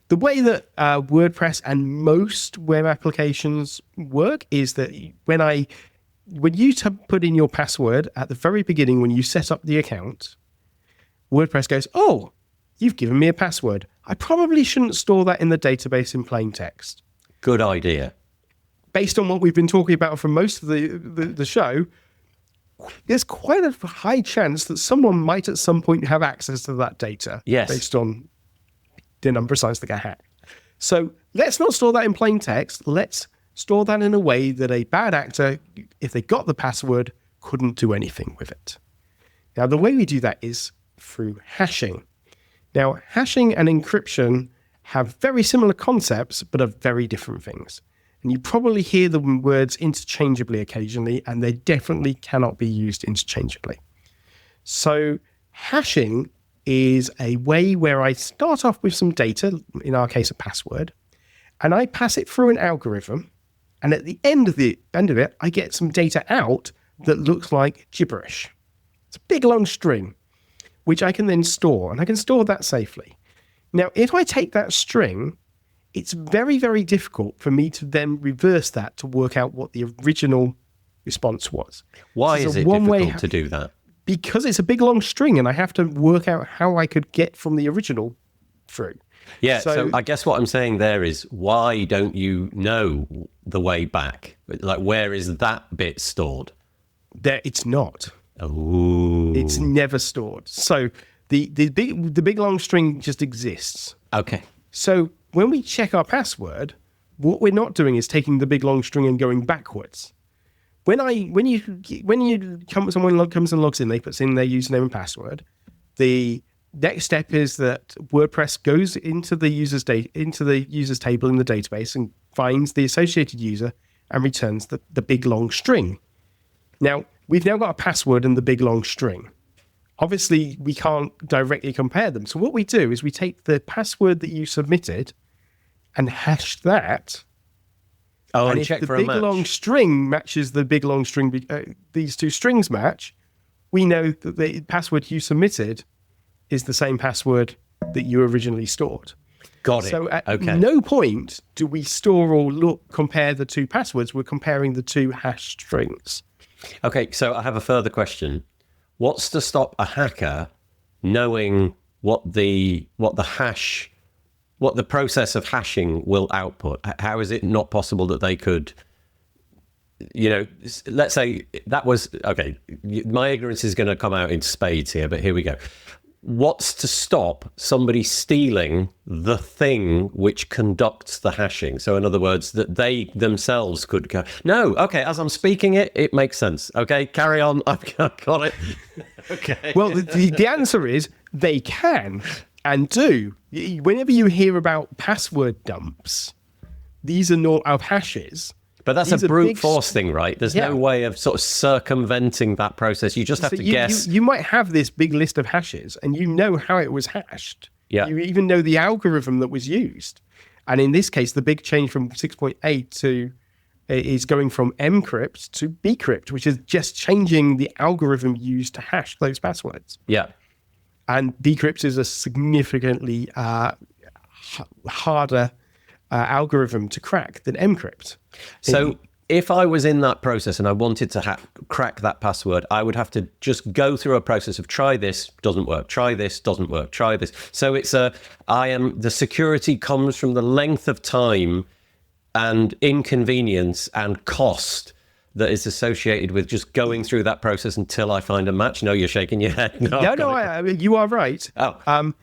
the way that WordPress and most web applications work is that when you put in your password at the very beginning, when you set up the account, WordPress goes, oh, you've given me a password. I probably shouldn't store that in the database in plain text. Good idea. Based on what we've been talking about for most of the show, there's quite a high chance that someone might at some point have access to that data. Yes. Based on the number of sites that get hacked. So let's not store that in plain text. Let's store that in a way that a bad actor, if they got the password, couldn't do anything with it. Now, the way we do that is through hashing. Now, hashing and encryption have very similar concepts, but are very different things. And you probably hear the words interchangeably occasionally, and they definitely cannot be used interchangeably. So hashing is a way where I start off with some data, in our case, a password, and I pass it through an algorithm. And at the end of it, I get some data out that looks like gibberish. It's a big long string, which I can then store, and I can store that safely. Now, if I take that string, it's very, very difficult for me to then reverse that to work out what the original response was. Why is it difficult to do that? Because it's a big, long string, and I have to work out how I could get from the original through. Yeah, so I guess what I'm saying there is, why don't you know the way back? Like, where is that bit stored? There, it's not. Oh, it's never stored. So the big long string just exists. Okay. So when we check our password, what we're not doing is taking the big long string and going backwards. When someone comes and logs in, they puts in their username and password. The next step is that WordPress goes into the users table in the database and finds the associated user and returns the big long string. Now, we've now got a password and the big long string. Obviously, we can't directly compare them. So what we do is we take the password that you submitted and hash that. And check for a match. The big long string matches the big long string, these two strings match, we know that the password you submitted is the same password that you originally stored. Got it. So at Okay. no point do we store or compare the two passwords. We're comparing the two hash strings. Okay, so I have a further question. What's to stop a hacker knowing what the process of hashing will output? How is it not possible that they could, let's say that was, okay, my ignorance is going to come out in spades here, but here we go. What's to stop somebody stealing the thing which conducts the hashing? So in other words, that they themselves could go, no, okay, as I'm speaking it makes sense. Okay, carry on. I've got it. Okay. Well, the answer is they can and do. Whenever you hear about password dumps, these are not of hashes. But that's a brute force thing, right? There's no way of sort of circumventing that process. You just have to guess. You might have this big list of hashes and you know how it was hashed. Yeah. You even know the algorithm that was used. And in this case, the big change from 6.8 is going from encrypt to bcrypt, which is just changing the algorithm used to hash those passwords. Yeah. And decrypt is a significantly harder algorithm to crack than encrypt. So if I was in that process and I wanted to crack that password, I would have to just go through a process of try this, doesn't work, try this, doesn't work, try this. So it's the security comes from the length of time and inconvenience and cost that is associated with just going through that process until I find a match. No, you're shaking your head. No, you are right. Oh.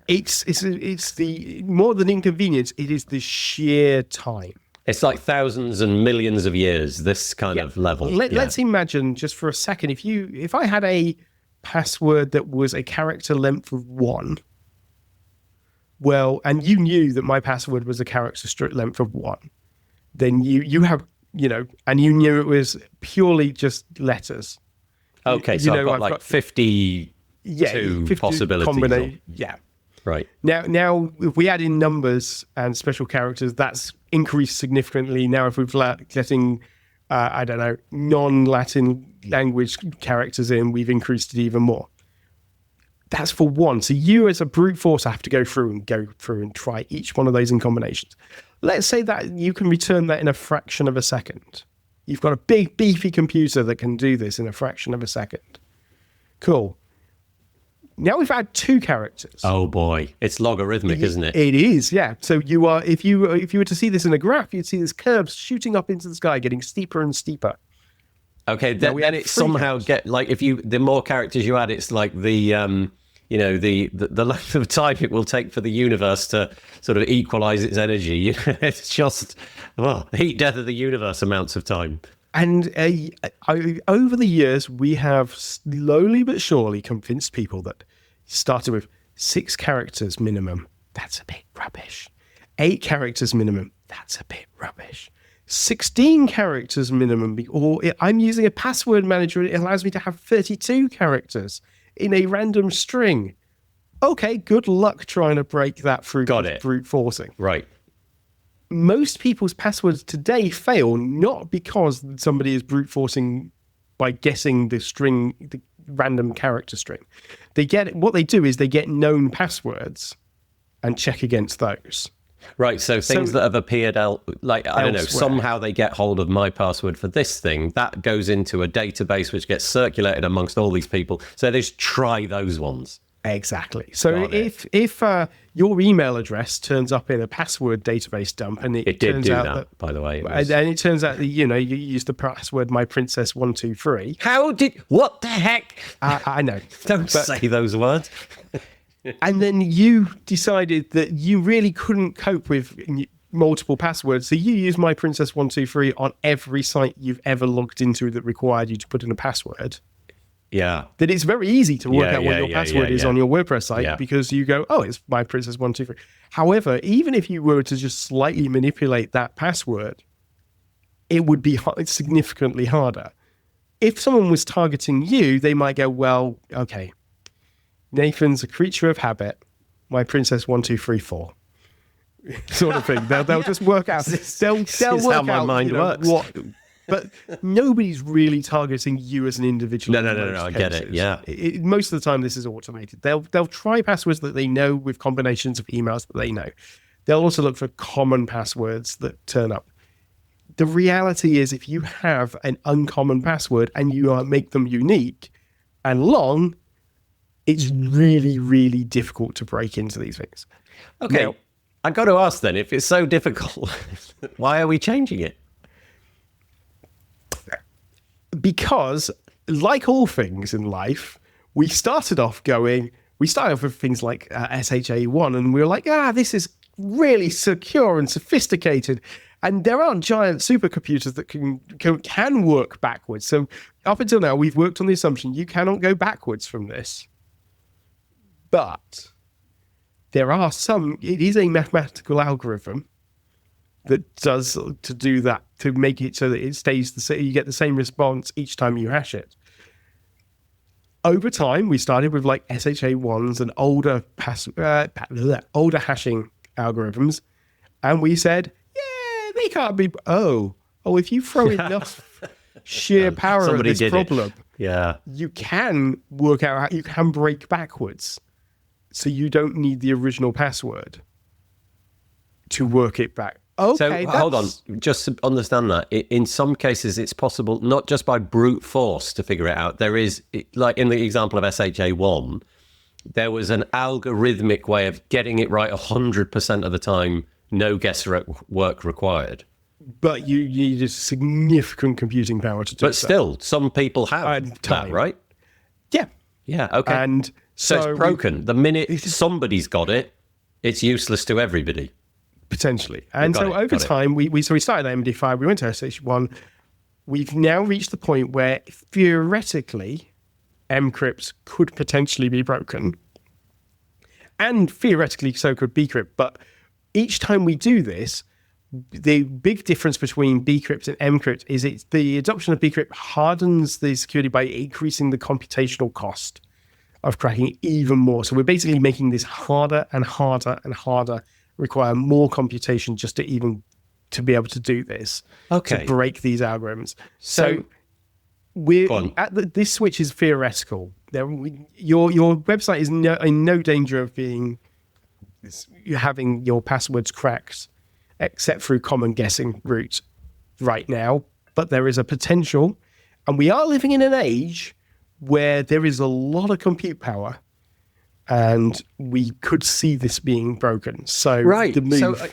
It's the more than inconvenience, it is the sheer time. It's like thousands and millions of years, this kind of level. Let's imagine just for a second, if I had a password that was a character length of 1, well, and you knew that my password was a character length of 1, then you have, and you knew it was purely just letters. Okay, so I've got 52 possibilities. Yeah. Right. Now, if we add in numbers and special characters, that's increased significantly. Now, if we're letting, non-Latin language characters in, we've increased it even more. That's for 1. So you, as a brute force, have to go through and try each one of those in combinations. Let's say that you can return that in a fraction of a second. You've got a big, beefy computer that can do this in a fraction of a second. Cool. Now we've had 2 characters. Oh boy, it's logarithmic, isn't it? It is, yeah. So you are, if you were to see this in a graph, you'd see this curve shooting up into the sky, getting steeper and steeper. Okay, then it somehow the more characters you add, it's like the length of time it will take for the universe to sort of equalize its energy. It's just, the heat death of the universe amounts of time. And over the years, we have slowly but surely convinced people that started with 6 characters minimum. That's a bit rubbish. 8 characters minimum. That's a bit rubbish. 16 characters minimum. I'm using a password manager and it allows me to have 32 characters in a random string. Okay, good luck trying to break that through brute forcing. Right. Most people's passwords today fail not because somebody is brute forcing by guessing the random character string. What they do is they get known passwords and check against those. Right, so things that have appeared somehow they get hold of my password for this thing, that goes into a database which gets circulated amongst all these people. So they just try those ones. Exactly. So if your email address turns up in a password database dump, and it did turns do out that, by the way, and it turns out that you used the password myprincess123. What the heck? I know. Don't say those words. And then you decided that you really couldn't cope with multiple passwords, so you use myprincess123 on every site you've ever logged into that required you to put in a password. Yeah. That it's very easy to work out what your password is on your WordPress site because you go, oh, it's myprincess123. However, even if you were to just slightly manipulate that password, it would be significantly harder. If someone was targeting you, they might go, well, okay, Nathan's a creature of habit, myprincess1234. Sort of thing. They'll just work out. They'll work how my out mind works. But nobody's really targeting you as an individual. No. I get it. Yeah. Most of the time, this is automated. They'll try passwords that they know with combinations of emails that they know. They'll also look for common passwords that turn up. The reality is, if you have an uncommon password and you make them unique and long, it's really, really difficult to break into these things. Okay. Now, I got to ask then, if it's so difficult, why are we changing it? Because, like all things in life, we started off with things like SHA-1, and we were like, this is really secure and sophisticated. And there aren't giant supercomputers that can work backwards. So up until now, we've worked on the assumption you cannot go backwards from this. But there are it is a mathematical algorithm that does to do that, to make it so that it stays the same. You get the same response each time you hash it. Over time, we started with like SHA-1s and older hashing algorithms, and we said, they can't be. If you throw enough sheer power at this problem, you can work out how you can break backwards. So you don't need the original password to work it back. Okay, so hold on, just to understand that. In some cases, it's possible not just by brute force to figure it out. There is, like in the example of SHA-1, there was an algorithmic way of getting it right 100% of the time, no guesswork required. But you need a significant computing power to do that. But still, some people have that, right? Yeah. Yeah, okay. And so it's broken. The minute somebody's got it, it's useless to everybody. Potentially. And so over time, we started at MD5, we went to SH1. We've now reached the point where theoretically, mcrypt could potentially be broken. And theoretically, so could bcrypt. But each time we do this, the big difference between bcrypt and mcrypt is the adoption of bcrypt hardens the security by increasing the computational cost of cracking it even more. So we're basically making this harder and harder and harder, require more computation just to be able to do this, to break these algorithms. So this switch is theoretical. Your website is in no danger of having your passwords cracked, except through common guessing route right now. But there is a potential, and we are living in an age where there is a lot of compute power, and we could see this being broken. So right. The move, so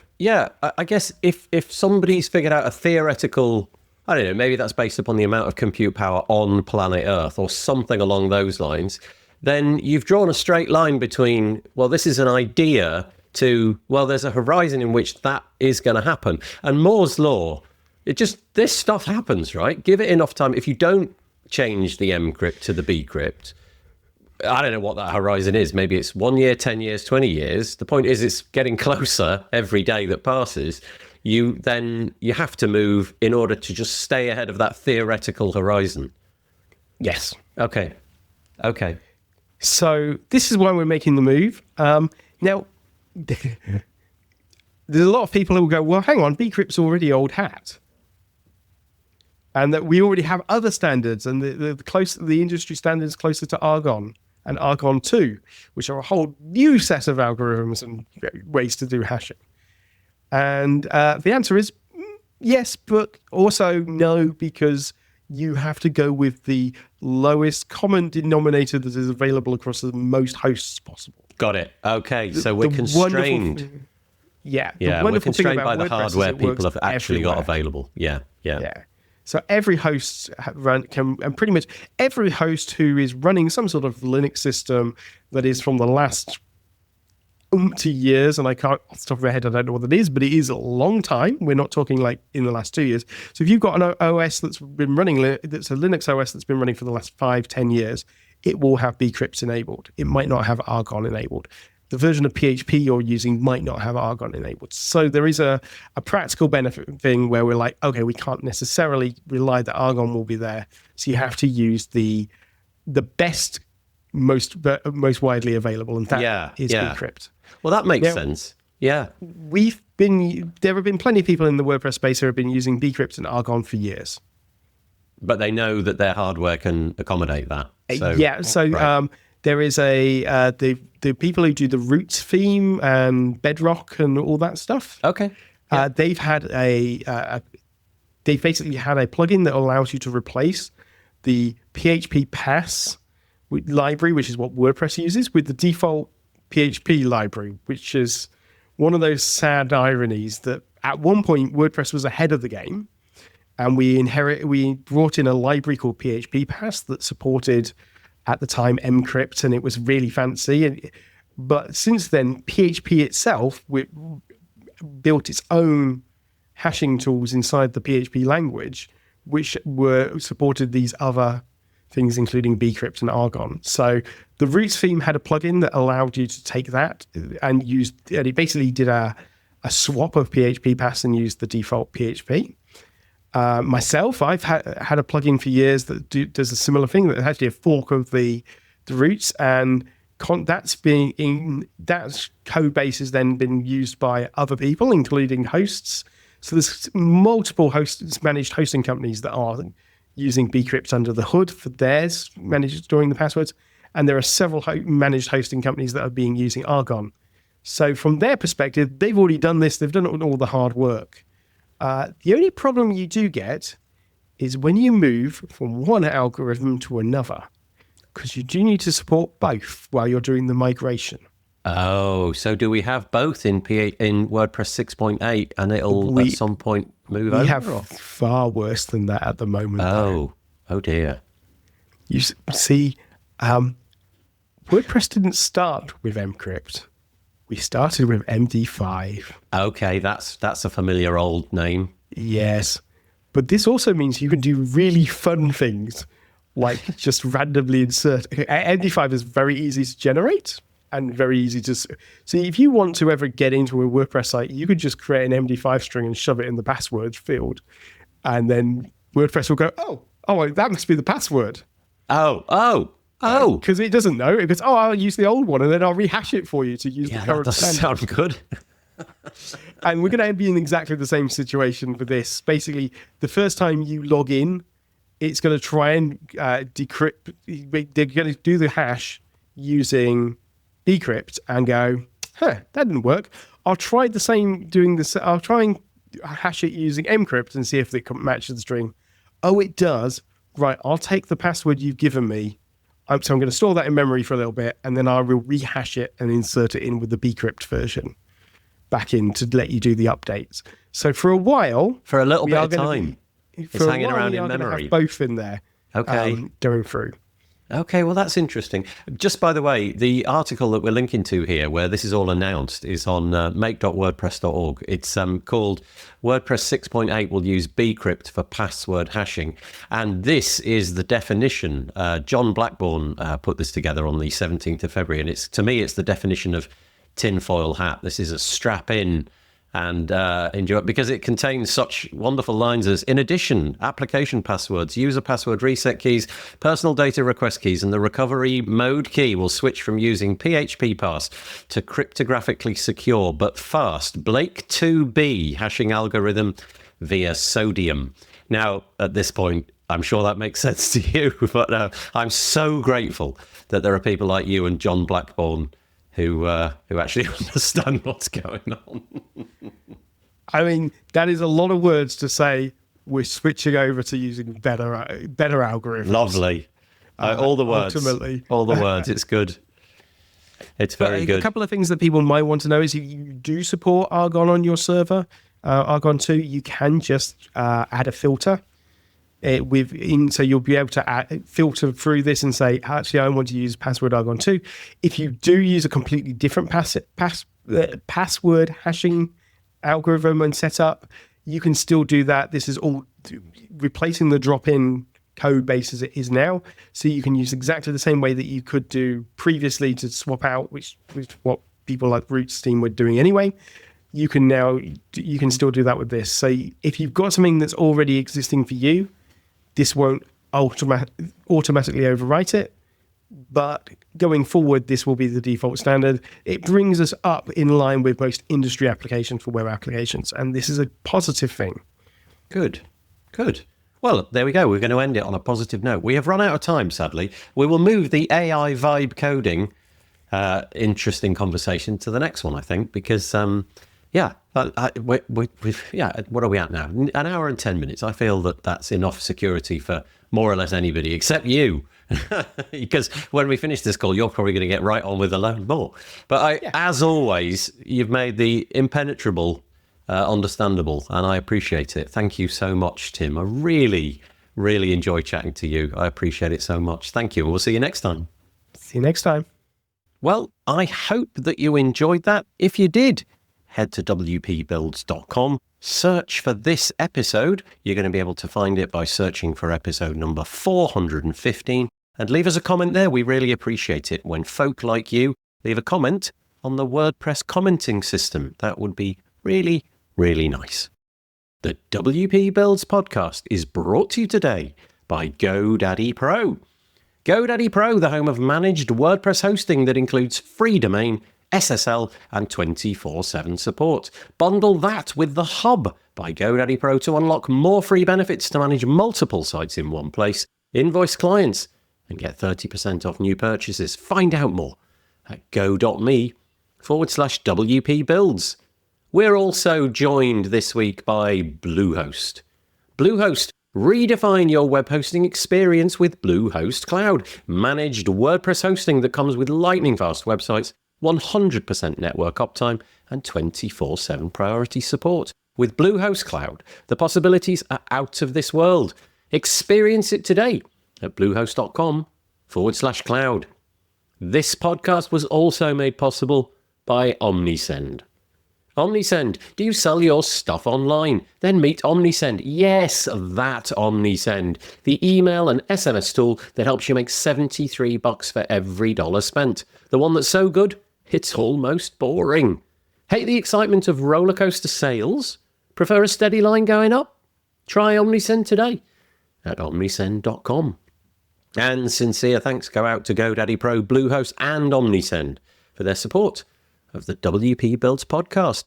I guess if somebody's figured out a theoretical, I don't know, maybe that's based upon the amount of compute power on planet Earth or something along those lines, then you've drawn a straight line between, well, this is an idea to, well, there's a horizon in which that is going to happen. And Moore's law, this stuff happens, right? Give it enough time. If you don't change the mcrypt to the bcrypt, I don't know what that horizon is. Maybe it's 1 year, 10 years, 20 years. The point is it's getting closer every day that passes. You have to move in order to just stay ahead of that theoretical horizon. Yes. Okay. So this is why we're making the move. Now, there's a lot of people who will go, well, hang on, bcrypt's already old hat. And that we already have other standards, and the industry standards closer to Argon and Argon 2, which are a whole new set of algorithms and ways to do hashing. And the answer is yes, but also no, because you have to go with the lowest common denominator that is available across the most hosts possible. Got it. Okay, so we're constrained. We're constrained by the hardware people have actually got available. Yeah. So every host and pretty much every host who is running some sort of Linux system that is from the last years, and I can't, off the top of my head, I don't know what it is, but it is a long time. We're not talking like in the last 2 years. So if you've got an OS that's been running, that's a Linux OS that's been running for the last 5-10 years, it will have bcrypt enabled. It might not have Argon enabled. The version of PHP you're using might not have Argon enabled. So there is a practical benefit thing where we're like, okay, we can't necessarily rely that Argon will be there. So you have to use the best, most widely available, and that is bcrypt. Well, that makes sense. Yeah. There have been plenty of people in the WordPress space who have been using bcrypt and Argon for years. But they know that their hardware can accommodate that. So, right. There is the people who do the roots theme and Bedrock and all that stuff. Okay. They've basically had a plugin that allows you to replace the PHP pass library, which is what WordPress uses, with the default PHP library, which is one of those sad ironies that at one point WordPress was ahead of the game, and we brought in a library called PHP pass that supported at the time encrypt, and it was really fancy. But since then, PHP itself built its own hashing tools inside the PHP language, which supported these other things, including bcrypt and Argon. So the roots theme had a plugin that allowed you to take that and it basically did a swap of PHP pass and used the default PHP. Myself, I've had a plugin for years that does a similar thing. That's actually a fork of the roots, and that code base has then been used by other people, including hosts. So there's multiple managed hosting companies that are using bcrypt under the hood for theirs, storing the passwords, and there are several managed hosting companies that are using Argon. So from their perspective, they've already done this. They've done all the hard work. The only problem you do get is when you move from one algorithm to another, because you do need to support both while you're doing the migration. Oh, so do we have both in WordPress 6.8 and it'll at some point move over? We have far worse than that at the moment. Oh dear. You see, WordPress didn't start with encrypt. We started with MD5. Okay, that's a familiar old name. Yes. But this also means you can do really fun things, like just randomly insert. MD5 is very easy to generate and very easy to see. If you want to ever get into a WordPress site, you could just create an MD5 string and shove it in the password field. And then WordPress will go, oh, that must be the password. Oh. Because it doesn't know. It goes, I'll use the old one and then I'll rehash it for you to use the current that doesn't sound good. And we're going to be in exactly the same situation for this. Basically, the first time you log in, it's going to try and decrypt. They're going to do the hash using decrypt and go, that didn't work. I'll try the same doing this. I'll try and hash it using encrypt and see if it matches the string. Oh, it does. Right, I'll take the password you've given me. So I'm going to store that in memory for a little bit, and then I will rehash it and insert it in with the bcrypt version back in to let you do the updates. So for a while, for a little bit of time, it's hanging around in memory. Have both in there. Okay, going through. Okay, well, that's interesting. Just by the way, the article that we're linking to here, where this is all announced, is on make.wordpress.org. It's called WordPress 6.8 will use bcrypt for password hashing. And this is the definition. John Blackburn put this together on the 17th of February. And to me, it's the definition of tinfoil hat. This is a strap-in and enjoy it because it contains such wonderful lines as, in addition, application passwords, user password reset keys, personal data request keys, and the recovery mode key will switch from using PHP pass to cryptographically secure but fast Blake 2B hashing algorithm via Sodium. Now, at this point, I'm sure that makes sense to you, but I'm so grateful that there are people like you and John Blackburn who actually understand what's going on. I mean, that is a lot of words to say. We're switching over to using better algorithms. Lovely. All the words. Ultimately. All the words. It's good. It's very good. A couple of things that people might want to know is if you do support Argon on your server, Argon 2, you can just add a filter. So you'll be able to filter through this and say, actually, I want to use password Argon 2. If you do use a completely different password hashing algorithm and setup, you can still do that. This is all replacing the drop-in code base as it is now. So you can use exactly the same way that you could do previously to swap out, which was what people like Roots team were doing anyway. You can still do that with this. So if you've got something that's already existing for you, this won't automatically overwrite it, but going forward, this will be the default standard. It brings us up in line with most industry applications for web applications, and this is a positive thing. Good. Well, there we go. We're going to end it on a positive note. We have run out of time, sadly. We will move the AI vibe coding interesting conversation to the next one, I think, because, what are we at now? An hour and 10 minutes. I feel that that's enough security for more or less anybody, except you. Because when we finish this call, you're probably going to get right on with a load more. But as always, you've made the impenetrable understandable, and I appreciate it. Thank you so much, Tim. I really, really enjoy chatting to you. I appreciate it so much. Thank you, and we'll see you next time. See you next time. Well, I hope that you enjoyed that. If you did, head to wpbuilds.com, search for this episode. You're going to be able to find it by searching for episode number 415, and leave us a comment there. We really appreciate it when folk like you leave a comment on the WordPress commenting system. That would be really, really nice. The WP Builds podcast is brought to you today by GoDaddy Pro. GoDaddy Pro, the home of managed WordPress hosting that includes free domain, SSL, and 24/7 support. Bundle that with the Hub by GoDaddy Pro to unlock more free benefits to manage multiple sites in one place, invoice clients, and get 30% off new purchases. Find out more at go.me/WP Builds. We're also joined this week by Bluehost. Bluehost, redefine your web hosting experience with Bluehost Cloud. Managed WordPress hosting that comes with lightning-fast websites, 100% network uptime, and 24/7 priority support. With Bluehost Cloud, the possibilities are out of this world. Experience it today at bluehost.com/cloud. This podcast was also made possible by OmniSend. OmniSend. Do you sell your stuff online? Then meet OmniSend. Yes, that OmniSend. The email and SMS tool that helps you make $73 for every dollar spent. The one that's so good, it's almost boring. Hate the excitement of roller coaster sales? Prefer a steady line going up? Try OmniSend today at omnisend.com. And sincere thanks go out to GoDaddy Pro, Bluehost, and OmniSend for their support of the WP Builds podcast.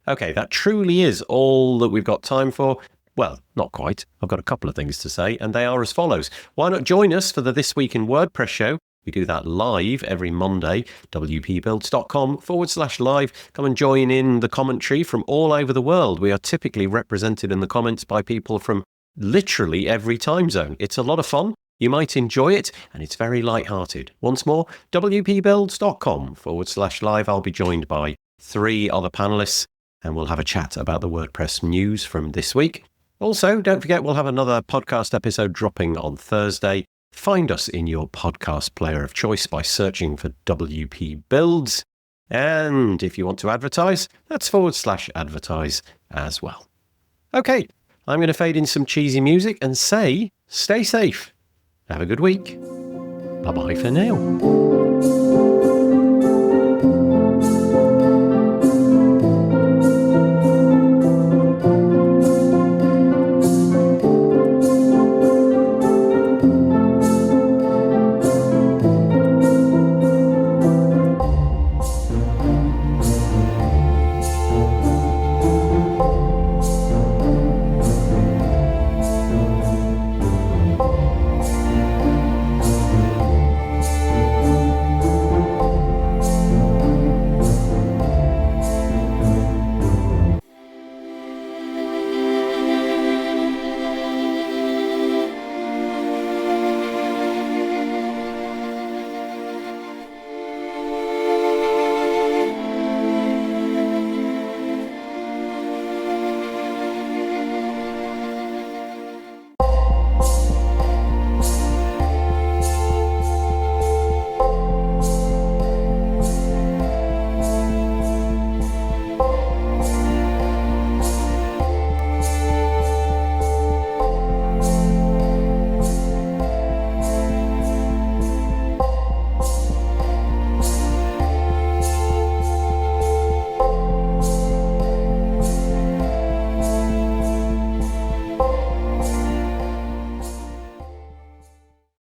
Okay, that truly is all that we've got time for. Well, not quite. I've got a couple of things to say, and they are as follows. Why not join us for the This Week in WordPress show? We do that live every Monday, wpbuilds.com/live. Come and join in the commentary from all over the world. We are typically represented in the comments by people from literally every time zone. It's a lot of fun. You might enjoy it, and it's very light-hearted. Once more, wpbuilds.com/live. I'll be joined by 3 other panelists, and we'll have a chat about the WordPress news from this week. Also, don't forget, we'll have another podcast episode dropping on Thursday. Find us in your podcast player of choice by searching for WP Builds. And if you want to advertise, that's /advertise as well. Okay, I'm going to fade in some cheesy music and say, stay safe. Have a good week. Bye-bye for now.